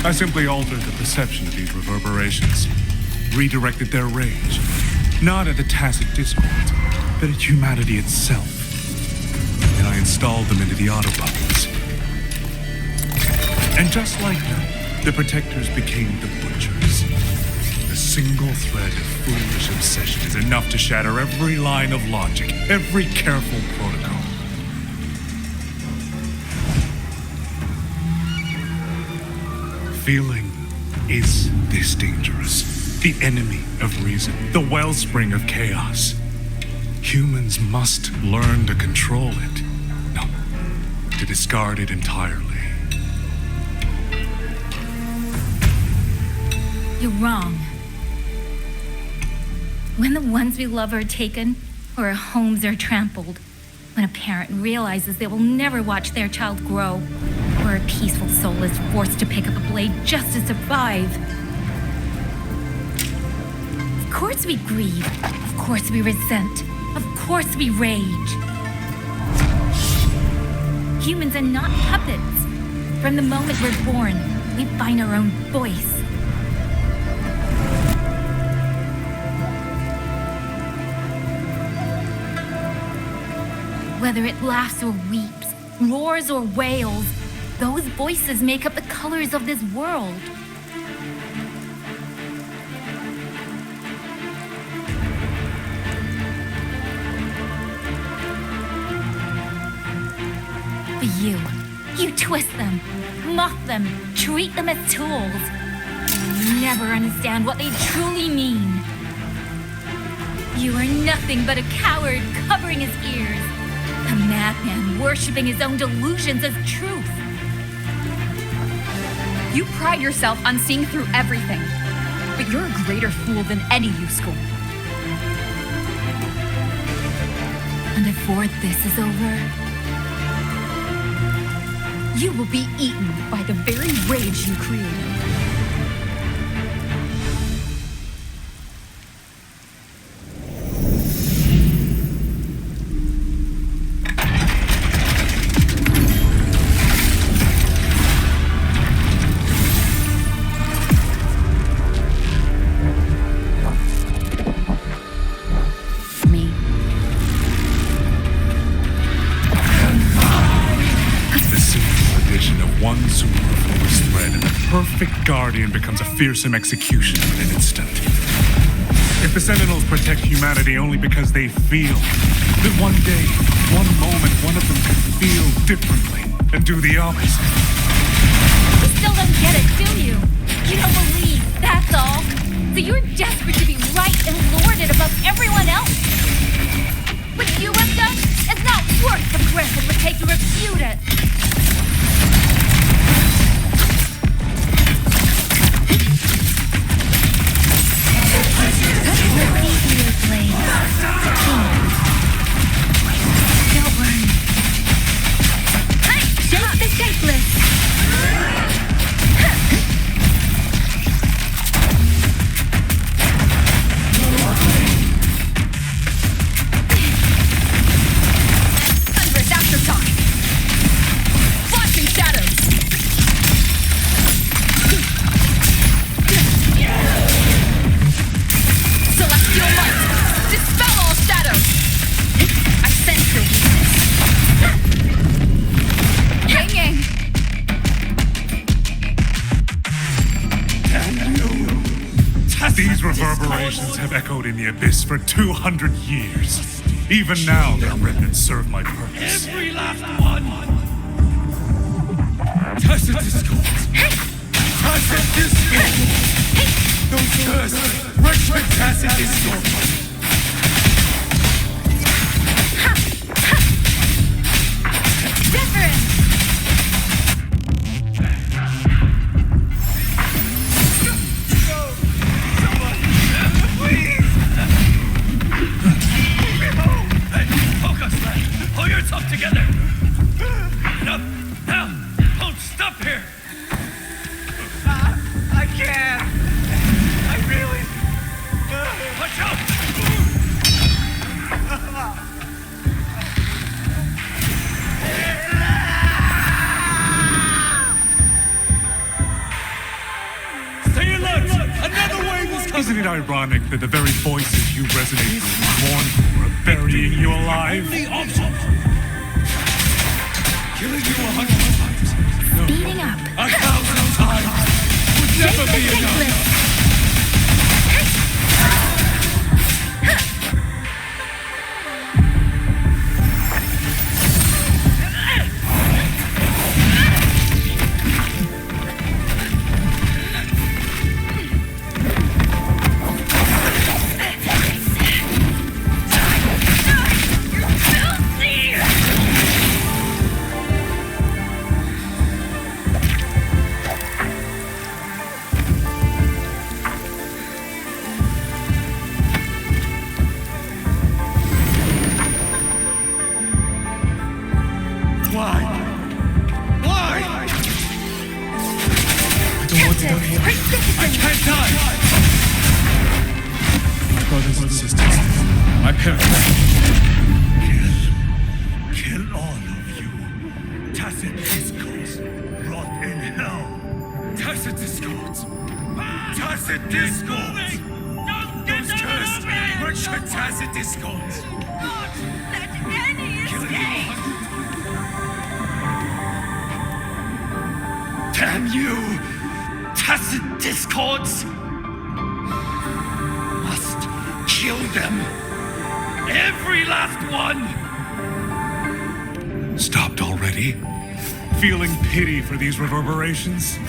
I simply altered the perception of these reverberations, redirected their rage, not at the tacit discord, but at humanity itself. And I installed them into the autopuppets. And just like that, the protectors became the butchers. A single thread of foolish obsession is enough to shatter every line of logic, every careful protocol. Feeling is this dangerous, the enemy of reason, the wellspring of chaos. Humans must learn to control it, no, to discard it entirely. You're wrong. When the ones we love are taken, or our homes are trampled, when a parent realizes they will never watch their child grow, or a peaceful soul is forced to pick up a blade just to survive. Of course we grieve, of course we resent, of course we rage. Humans are not puppets. From the moment we're born, we find our own voice. Whether it laughs or weeps, roars or wails, those voices make up the colors of this world. But you twist them, mock them, treat them as tools. You never understand what they truly mean. You are nothing but a coward covering his ears. A madman worshipping his own delusions as truth. You pride yourself on seeing through everything, but you're a greater fool than any you school. And before this is over, You will be eaten by the very rage you created. Guardian becomes a fearsome executioner in an instant. If the Sentinels protect humanity only because they feel, then one day, one moment, one of them could feel differently and do the opposite. You still don't get it, do you? You don't believe, that's all. So you're desperate to be right and lorded above everyone else. What you have done is not worth the breath it would take to refute it. Don't worry. Shake the shapeless. Thunderous aftershock! Flashing shadows! Celestial light! Dispel all shadows! I sense your weakness. YangYang! These reverberations have echoed in the abyss for 200 years. Even now, their remnants serve my purpose. Every last one! Tacit discords! Tacit discords! Those cursed, Richmond tacit discords! Different! Pull yourself together! Enough! Now! Don't stop here! I can't! I really... Watch out! Stay alert! Another wave is coming! Isn't it ironic that the very voices you resonate with mourn for are burying you alive? The option! Killing you 100 times! No, Speeding up. 1,000 times! Would never be enough! Why? Why? I don't want to go here. I can't die! Brothers and sisters, my parents. Kill all of you. Tacit discords, rot in hell. Tacit discords. Tacit discords. Those cursed, wretched tacit discords. Killing you. Damn you! Tacit discords! Must kill them! Every last one! Stopped already? Feeling pity for these reverberations?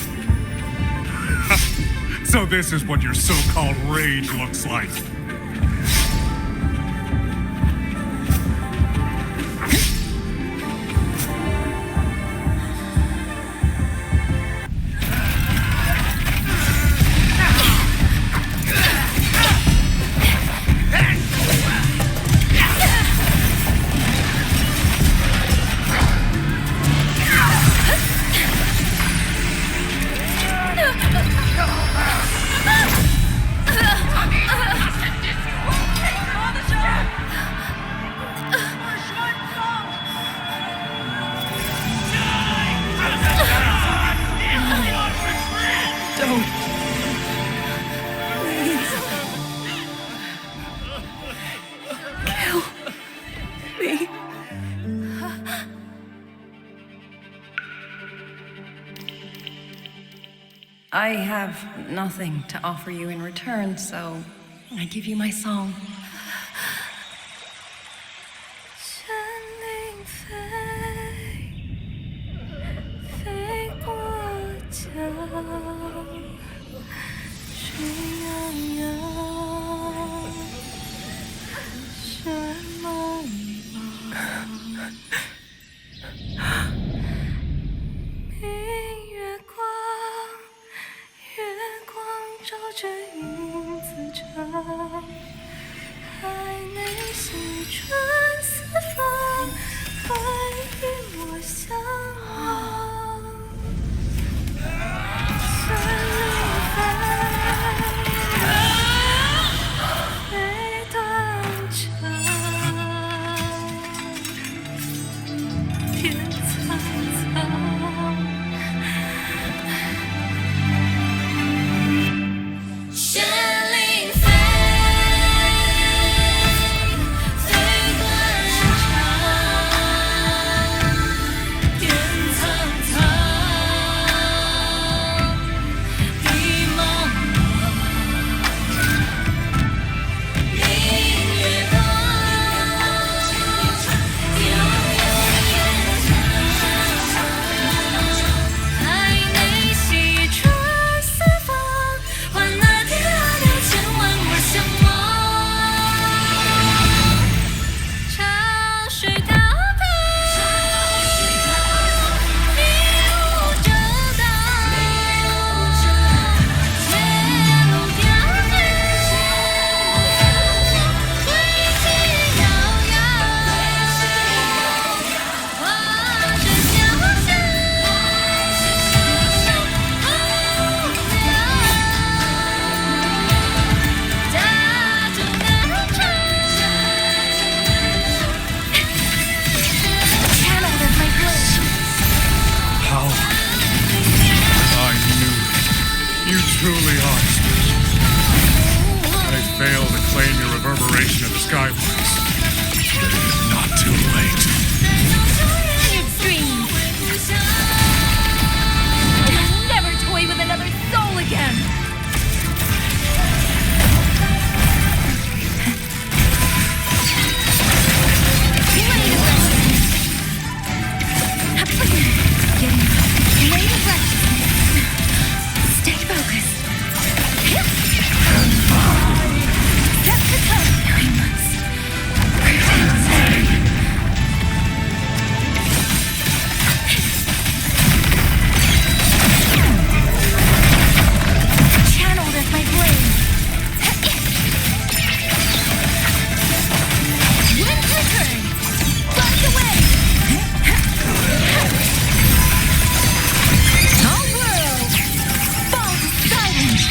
So this is what your so-called rage looks like. I have nothing to offer you in return, so I give you my song. 山林飞，飞过江，水泱泱，水茫茫。明月光，月光照着影子长。海内西传四方，欢迎我相望。山林飞，飞断肠，天苍苍。山林飞。Truly are special. I fail to claim your reverberation of the skyways. But it is not too late. Your dreams. You'll never toy with another soul again. Stay focused. Channeled as my blade. Wind return. Flash away. All world. Fall to silence.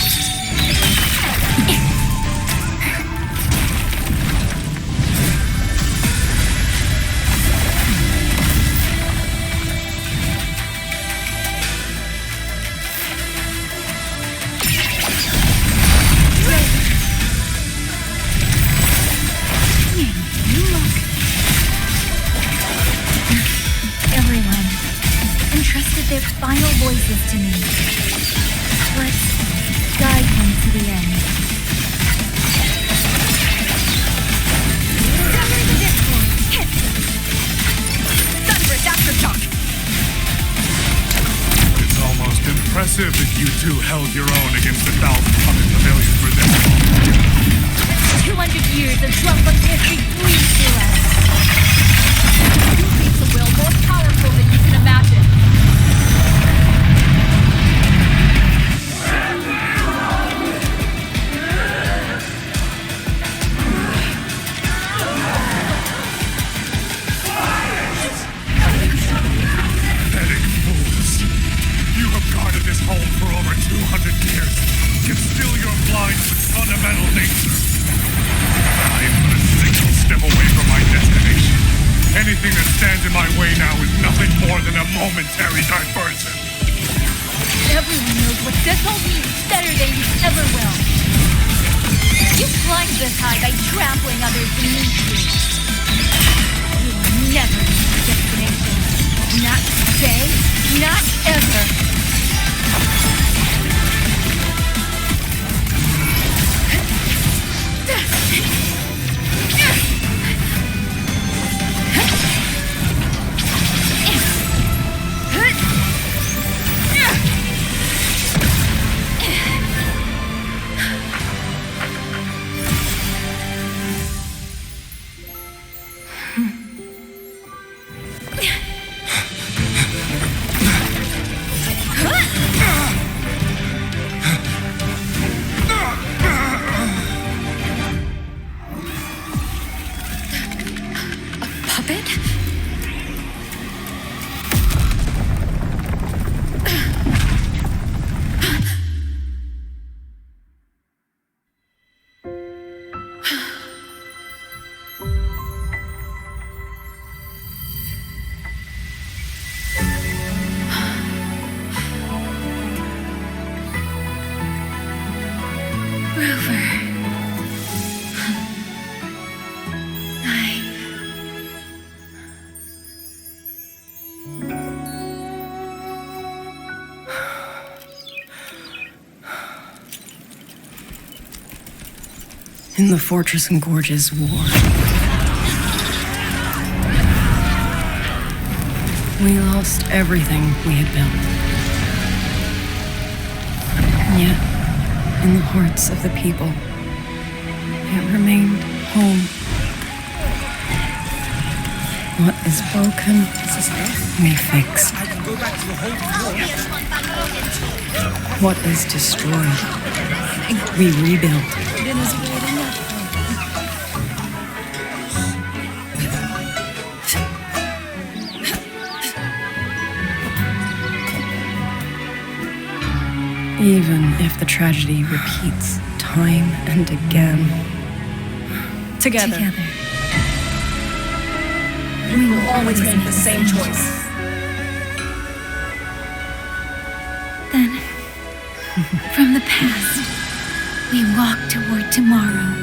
Everyone entrusted their final voices to me. Let's guide them to the end. Sever the discord. Hit. Thunderous aftershock. It's almost impressive that you two held your own against 1,000 puppet pavilions for this long. 200 years of drunken history breathed through us. You makes a will more powerful than you can imagine. Pathetic fools. You have guarded this home for over 200 years, yet still you're blind to its fundamental nature. I am but a single step away from my destination. Anything that stands in my way now is nothing more than a momentary diversion. Everyone knows what this all means better than you ever will. You climbed this high by trampling others beneath you. You will never reach your destination. Not today, not ever. In the Fortress and Gorges War, we lost everything we had built. And yet, in the hearts of the people, it remained home. What is broken, we fix. What is destroyed, we rebuild. Even if the tragedy repeats time and again. Together. We will always make the same choice. Then, from the past, we walk toward tomorrow.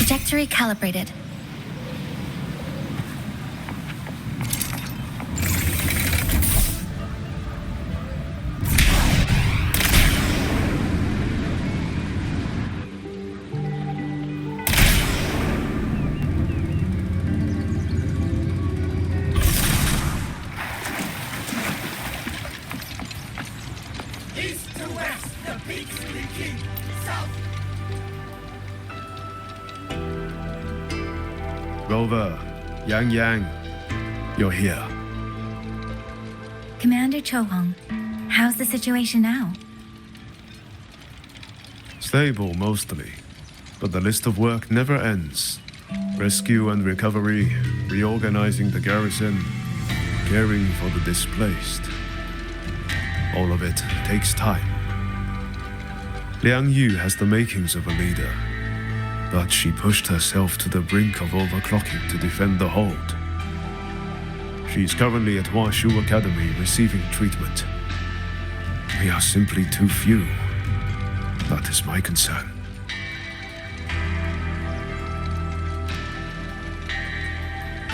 Trajectory calibrated. East to west, the peaks speaking. South. Rover, YangYang, you're here. Commander Chohong, how's the situation now? Stable mostly, but the list of work never ends. Rescue and recovery, reorganizing the garrison, caring for the displaced. All of it takes time. Liang Yu has the makings of a leader, but she pushed herself to the brink of overclocking to defend the hold. She's currently at Washu Academy receiving treatment. We are simply too few. That is my concern.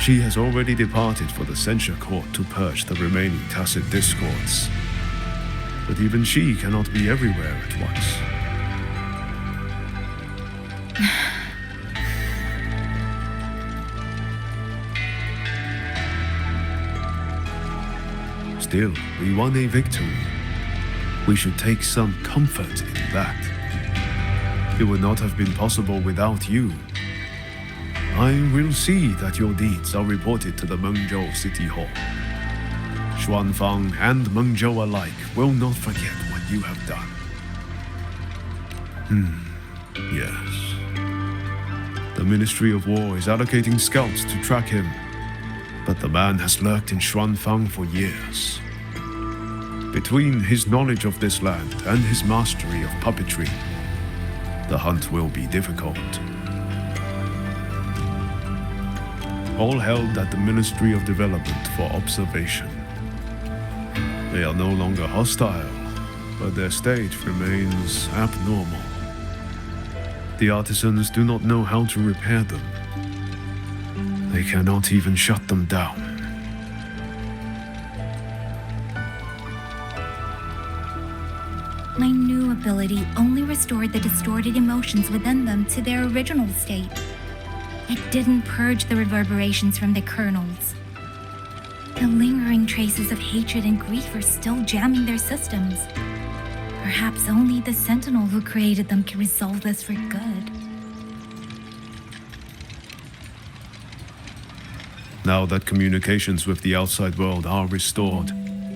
She has already departed for the censure court to purge the remaining tacit discords. But even she cannot be everywhere at once. Still, we won a victory. We should take some comfort in that. It would not have been possible without you. I will see that your deeds are reported to the Mengzhou City Hall. Xuanfang and Mengzhou alike will not forget what you have done. Yes. The Ministry of War is allocating scouts to track him, but the man has lurked in Xuanfang for years. Between his knowledge of this land and his mastery of puppetry, the hunt will be difficult. All held at the Ministry of Development for observation. They are no longer hostile, but their state remains abnormal. The artisans do not know how to repair them. They cannot even shut them down. My new ability only restored the distorted emotions within them to their original state. It didn't purge the reverberations from the kernels. The lingering traces of hatred and grief are still jamming their systems. Perhaps only the Sentinel who created them can resolve this for good. Now that communications with the outside world are restored,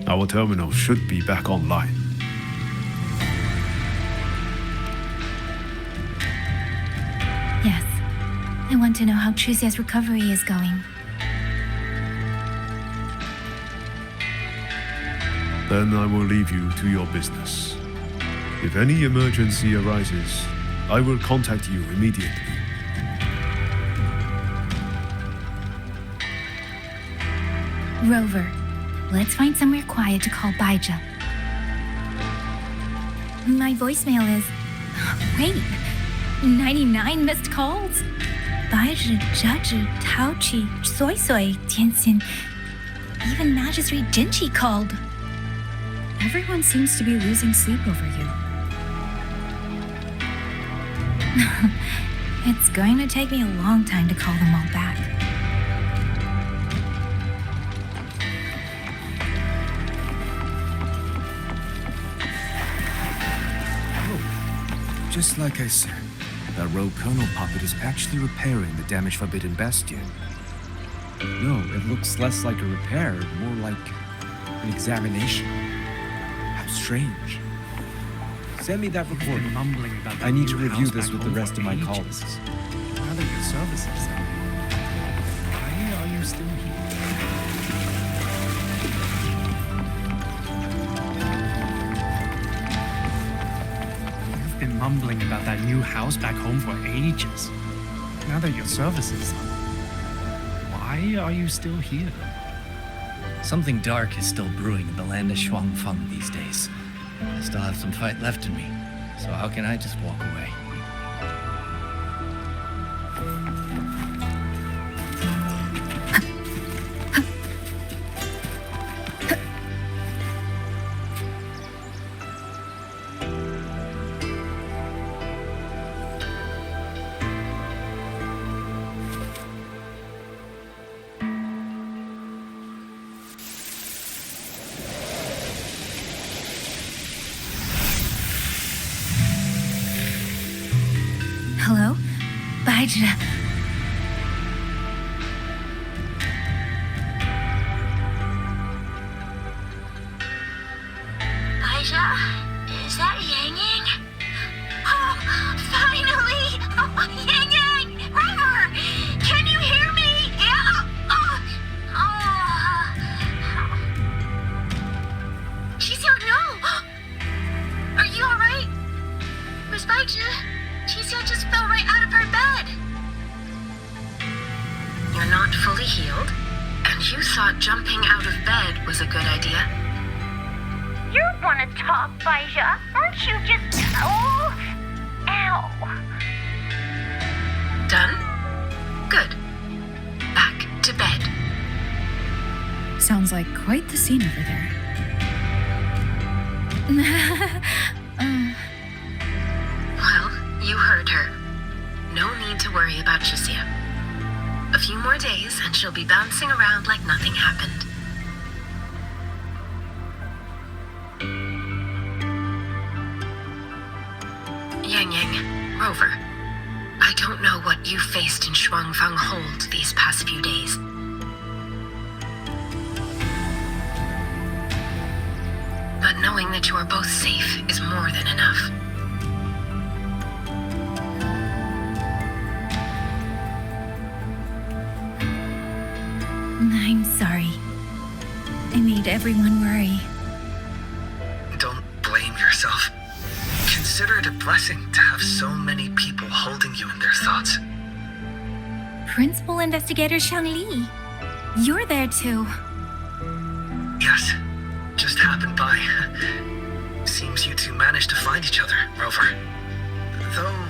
our terminal should be back online. Yes. I want to know how Trucia's recovery is going. Then I will leave you to your business. If any emergency arises, I will contact you immediately. Rover, let's find somewhere quiet to call Baija. My voicemail is... Wait, 99 missed calls? Baija, Judge, Taochi, Soy Soy, Tianxin. Even Magistrate Jinchi called. Everyone seems to be losing sleep over you. It's going to take me a long time to call them all back. Oh, just like I said, that rogue Colonel puppet is actually repairing the damaged Forbidden Bastion. No, it looks less like a repair, more like an examination. How strange. Send me that report. Mumbling about I need to review this with the rest of my colleagues. Now that your services are why are you still here? You've been mumbling about that new house back home for ages. Now that your services are why are you still here? Something dark is still brewing in the land of Xuanfang these days. I still have some fight left in me, so how can I just walk away? Hello? Baija. Baija? Is that YangYang? Oh, finally! Oh, YangYang! Rover! Can you hear me? Yeah! She's here, no! Are you alright? Miss Baija? Chixia just fell right out of her bed. You're not fully healed, and you thought jumping out of bed was a good idea. You want to talk, Baija? Aren't you just... Oh! Ow! Done? Good. Back to bed. Sounds like quite the scene over there. Well, you heard her. No need to worry about Chixia. A few more days and she'll be bouncing around like nothing happened. YangYang, Rover, I don't know what you faced in Xuanfang Hold these past few days. that you are both safe is more than enough. I'm sorry. I made everyone worry. Don't blame yourself. Consider it a blessing to have so many people holding you in their thoughts. Principal Investigator Shang Li. You're there too. Yes, just happened by. Seems you two managed to find each other, Rover. Though,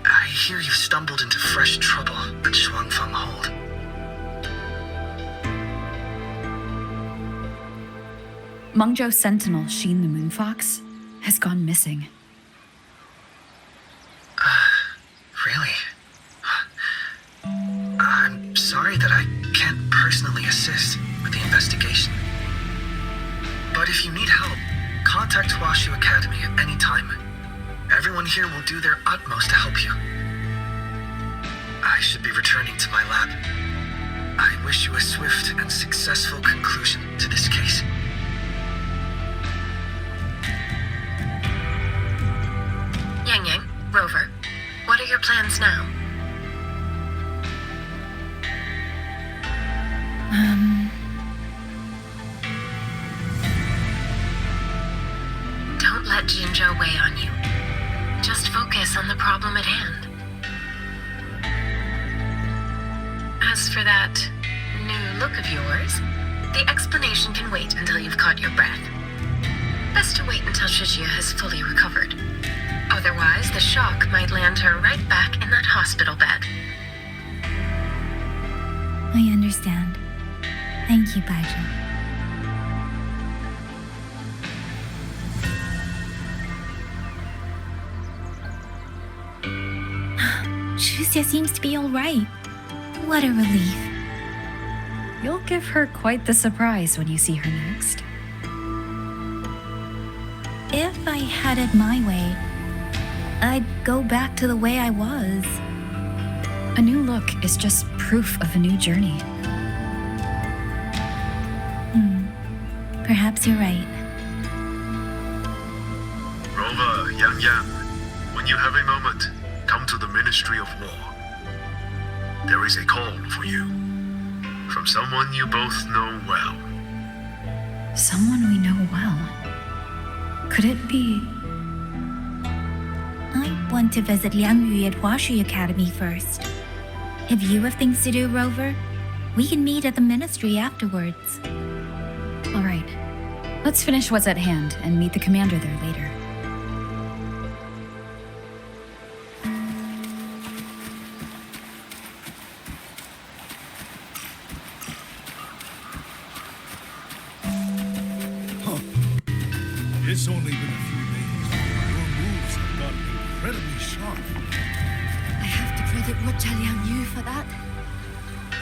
I hear you stumbled into fresh trouble at Shuangfeng Hold. Mengzhou Sentinel Sheen the Moonfox has gone missing. Really? I'm sorry that I can't personally assist with the investigation. But if you need help, contact Washu Academy at any time. Everyone here will do their utmost to help you. I should be returning to my lab. I wish you a swift and successful conclusion to this case. YangYang, Rover, what are your plans now? Don't let Jinzhou weigh on you. Just focus on the problem at hand. As for that new look of yours, the explanation can wait until you've caught your breath. Best to wait until Shishia has fully recovered. Otherwise, the shock might land her right back in that hospital bed. I understand. Thank you, Baizhi. Shuxia seems to be all right. What a relief. You'll give her quite the surprise when you see her next. If I had it my way, I'd go back to the way I was. A new look is just proof of a new journey. Perhaps you're right. Rover, YangYang, when you have a moment, come to the Ministry of War. There is a call for you. From someone you both know well. Someone we know well. Could it be... I want to visit Liang Yu at Huashi Academy first. If you have things to do, Rover, we can meet at the Ministry afterwards. All right. Let's finish what's at hand and meet the commander there later. It's only been a few days, but your moves have gotten incredibly sharp. I have to credit Watcha Liang Yu for that.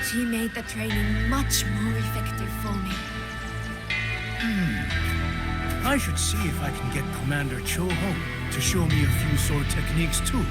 She made the training much more effective for me. I should see if I can get Commander Cho home to show me a few sword techniques too.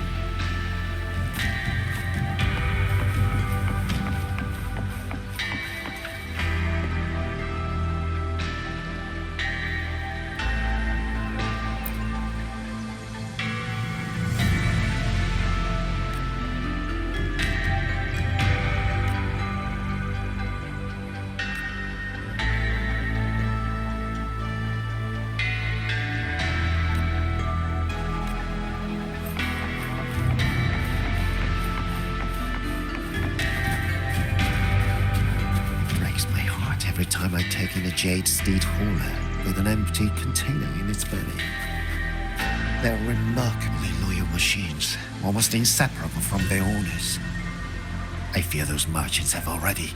Every time I take in a jade steed hauler with an empty container in its belly. They're remarkably loyal machines, almost inseparable from their owners. I fear those merchants have already...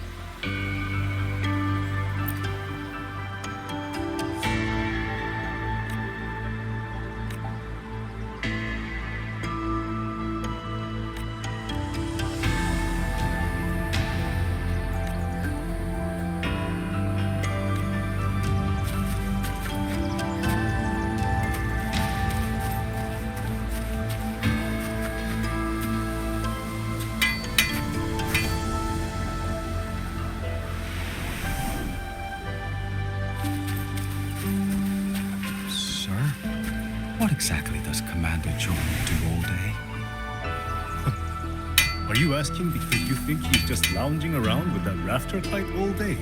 What exactly does Commander Zhou do all day? Are you asking because you think he's just lounging around with that rafter kite all day?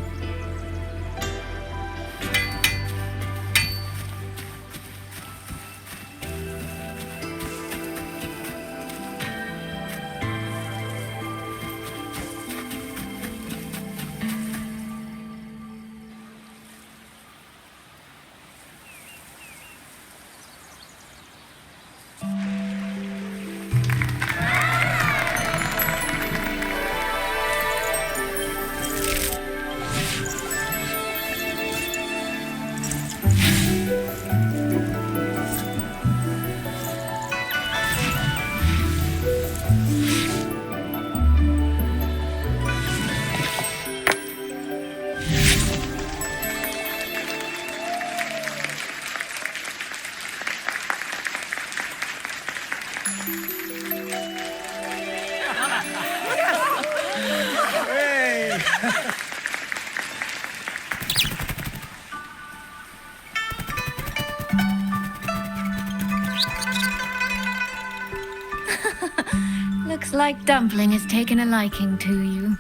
Looks like Dumpling has taken a liking to you.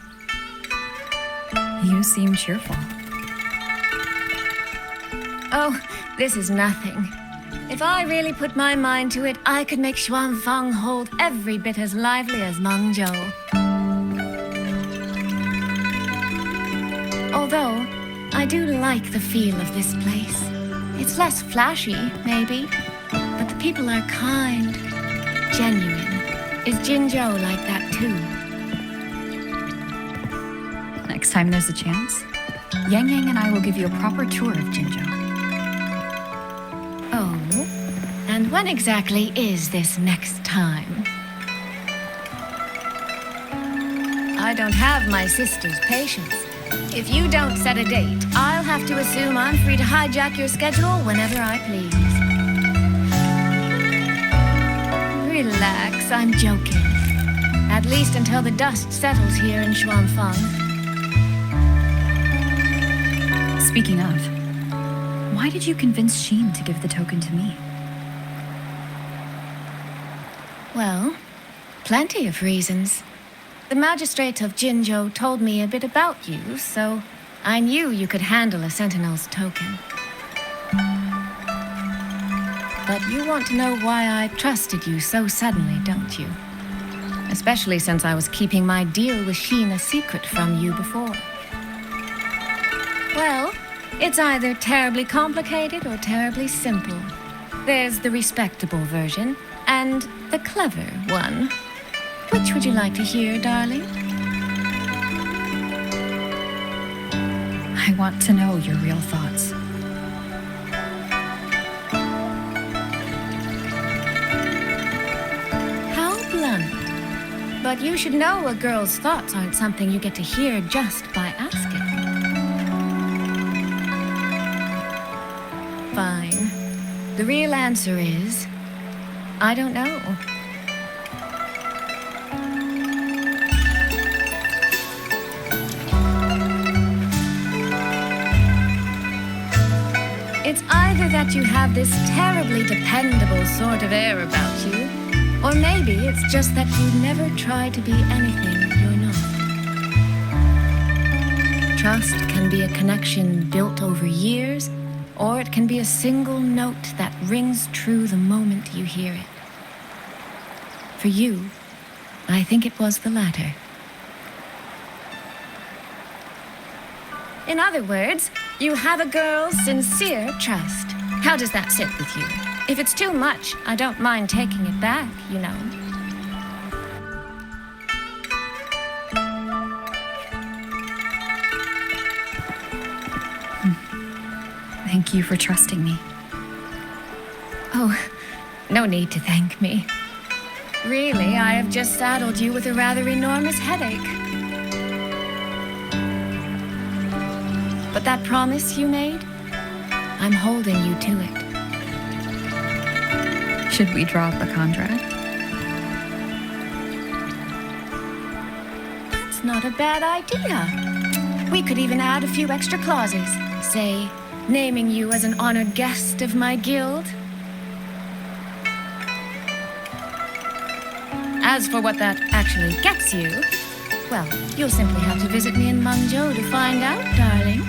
You seem cheerful. Oh, this is nothing. If I really put my mind to it, I could make Xuanfang hold every bit as lively as Mengzhou. Although, I do like the feel of this place. It's less flashy, maybe, but the people are kind, genuine. Is Jinzhou like that too? Next time there's a chance, YangYang and I will give you a proper tour of Jinzhou. Oh, and when exactly is this next time? I don't have my sister's patience. If you don't set a date, I'll have to assume I'm free to hijack your schedule whenever I please. Relax, I'm joking. At least until the dust settles here in Xuanfang. Speaking of, why did you convince Xin to give the token to me? Well, plenty of reasons. The magistrate of Jinzhou told me a bit about you, so I knew you could handle a Sentinel's token. But you want to know why I trusted you so suddenly, don't you? Especially since I was keeping my deal with Xin a secret from you before. Well, it's either terribly complicated or terribly simple. There's the respectable version and the clever one. Which would you like to hear, darling? I want to know your real thoughts. How blunt. But you should know a girl's thoughts aren't something you get to hear just by asking. Fine. The real answer is, I don't know. It's either that you have this terribly dependable sort of air about you, or maybe it's just that you never try to be anything you're not. Trust can be a connection built over years, or it can be a single note that rings true the moment you hear it. For you, I think it was the latter. In other words, you have a girl's sincere trust. How does that sit with you? If it's too much, I don't mind taking it back, you know. Thank you for trusting me. Oh, no need to thank me. Really, I have just saddled you with a rather enormous headache. But that promise you made, I'm holding you to it. Should we draw up a contract? That's not a bad idea. We could even add a few extra clauses. Say, naming you as an honored guest of my guild. As for what that actually gets you, well, you'll simply have to visit me in Mengzhou to find out, darling.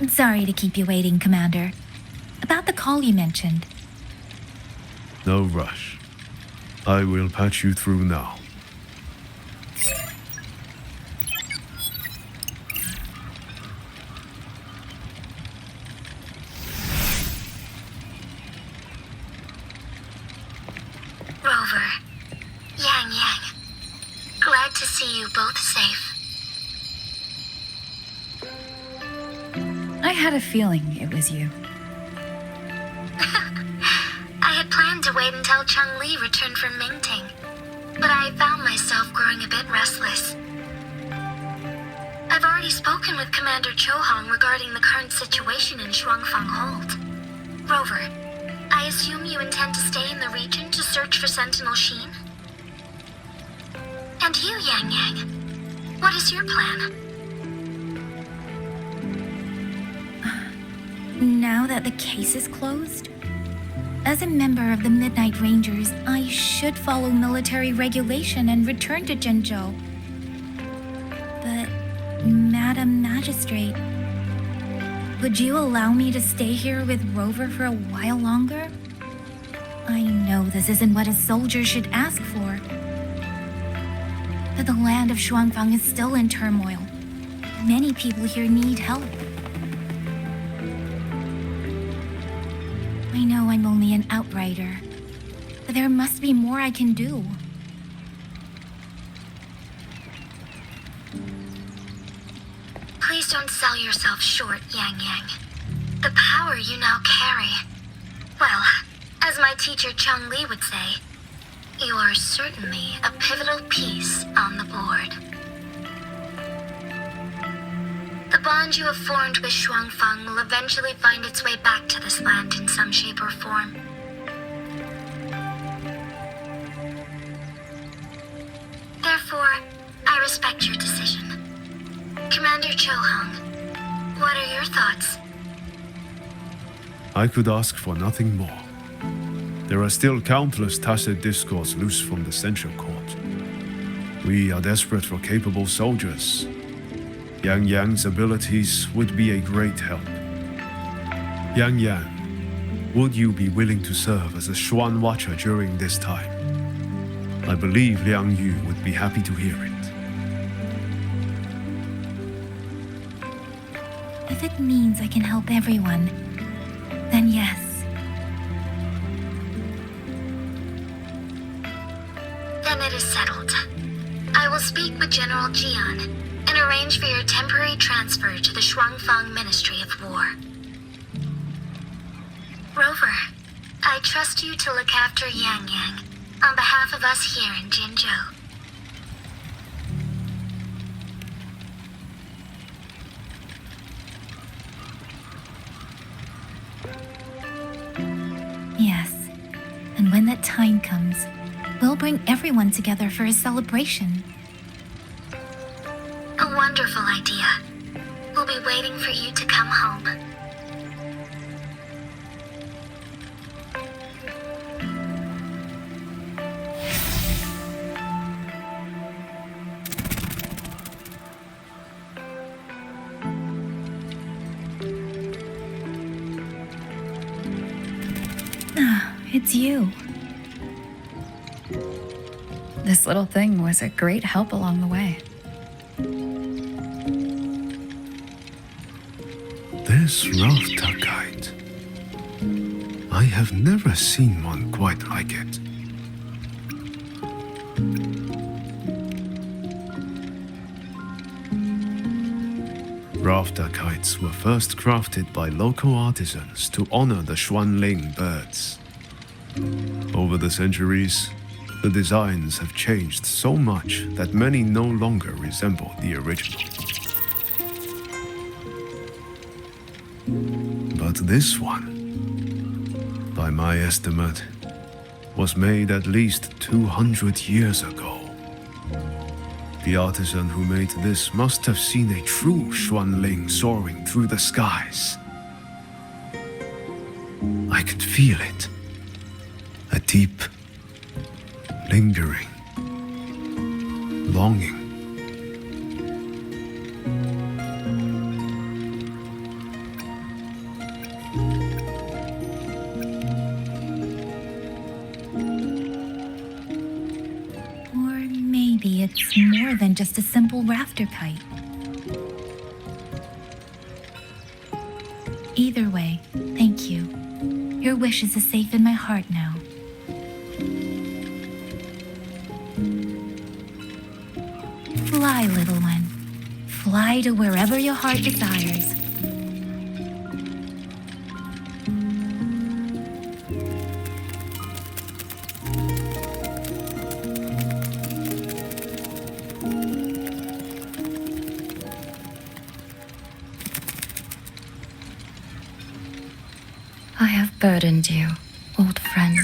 Sorry to keep you waiting, Commander. About the call you mentioned. No rush. I will patch you through now. Rover, YangYang, glad to see you both safe. I had a feeling it was you. I had planned to wait until Cheng-Li returned from Mingting, but I found myself growing a bit restless. I've already spoken with Commander Cho-Hong regarding the current situation in Shuangfang Hold. Rover, I assume you intend to stay in the region to search for Sentinel Sheen? And you, YangYang, what is your plan? Now that the case is closed, as a member of the Midnight Rangers, I should follow military regulation and return to Zhenzhou. But, Madam Magistrate, would you allow me to stay here with Rover for a while longer? I know this isn't what a soldier should ask for, but the land of Shuangfang is still in turmoil. Many people here need help. I know I'm only an outrider, but there must be more I can do. Please don't sell yourself short, YangYang. The power you now carry. Well, as my teacher Cheng-Li would say, you are certainly a pivotal piece on the board. The bond you have formed with Shuangfang will eventually find its way back to this land in some shape or form. Therefore, I respect your decision. Commander Cho-Hong, what are your thoughts? I could ask for nothing more. There are still countless tacit discords loose from the Central Court. We are desperate for capable soldiers. YangYang's abilities would be a great help. YangYang, would you be willing to serve as a Xuan Watcher during this time? I believe Liang Yu would be happy to hear it. If it means I can help everyone, then yes. Then it is settled. I will speak with General Jian and arrange for your temporary transfer to the Shuangfang Ministry of War. Rover, I trust you to look after YangYang on behalf of us here in Jinzhou. Yes, and when that time comes, we'll bring everyone together for a celebration. A wonderful idea. We'll be waiting for you to come home. Ah, it's you. This little thing was a great help along the way. This rafter kite. I have never seen one quite like it. Rafter kites were first crafted by local artisans to honor the Xuanling birds. Over the centuries, the designs have changed so much that many no longer resemble the original. But this one, by my estimate, was made at least 200 years ago. The artisan who made this must have seen a true Xuanling soaring through the skies. I could feel it. A deep, lingering longing. Maybe it's more than just a simple rafter kite. Either way, thank you. Your wishes are safe in my heart now. Fly, little one. Fly to wherever your heart desires. I have burdened you, old friend.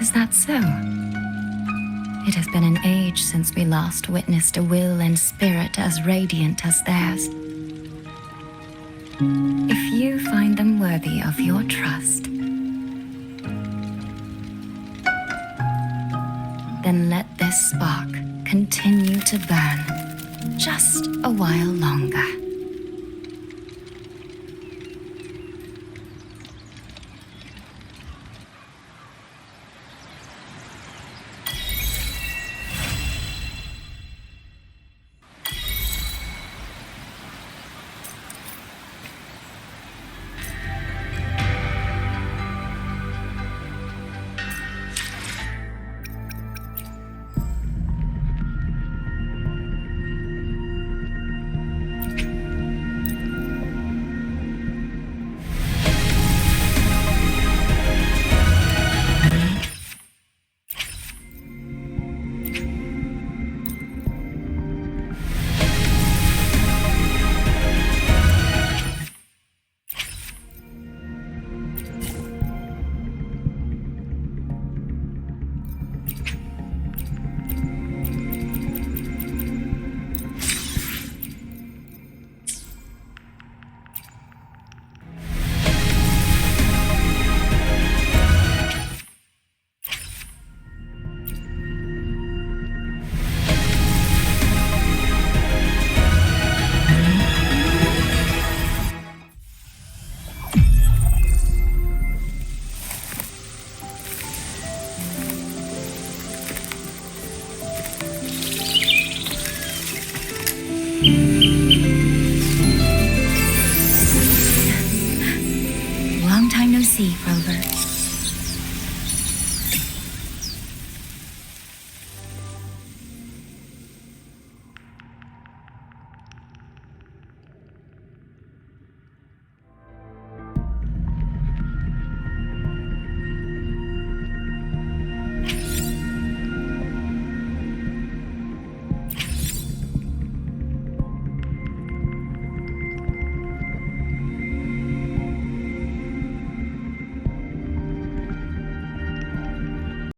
Is that so? It has been an age since we last witnessed a will and spirit as radiant as theirs. If you find them worthy of your trust, then let this spark continue to burn just a while longer. Long time no see, Rover.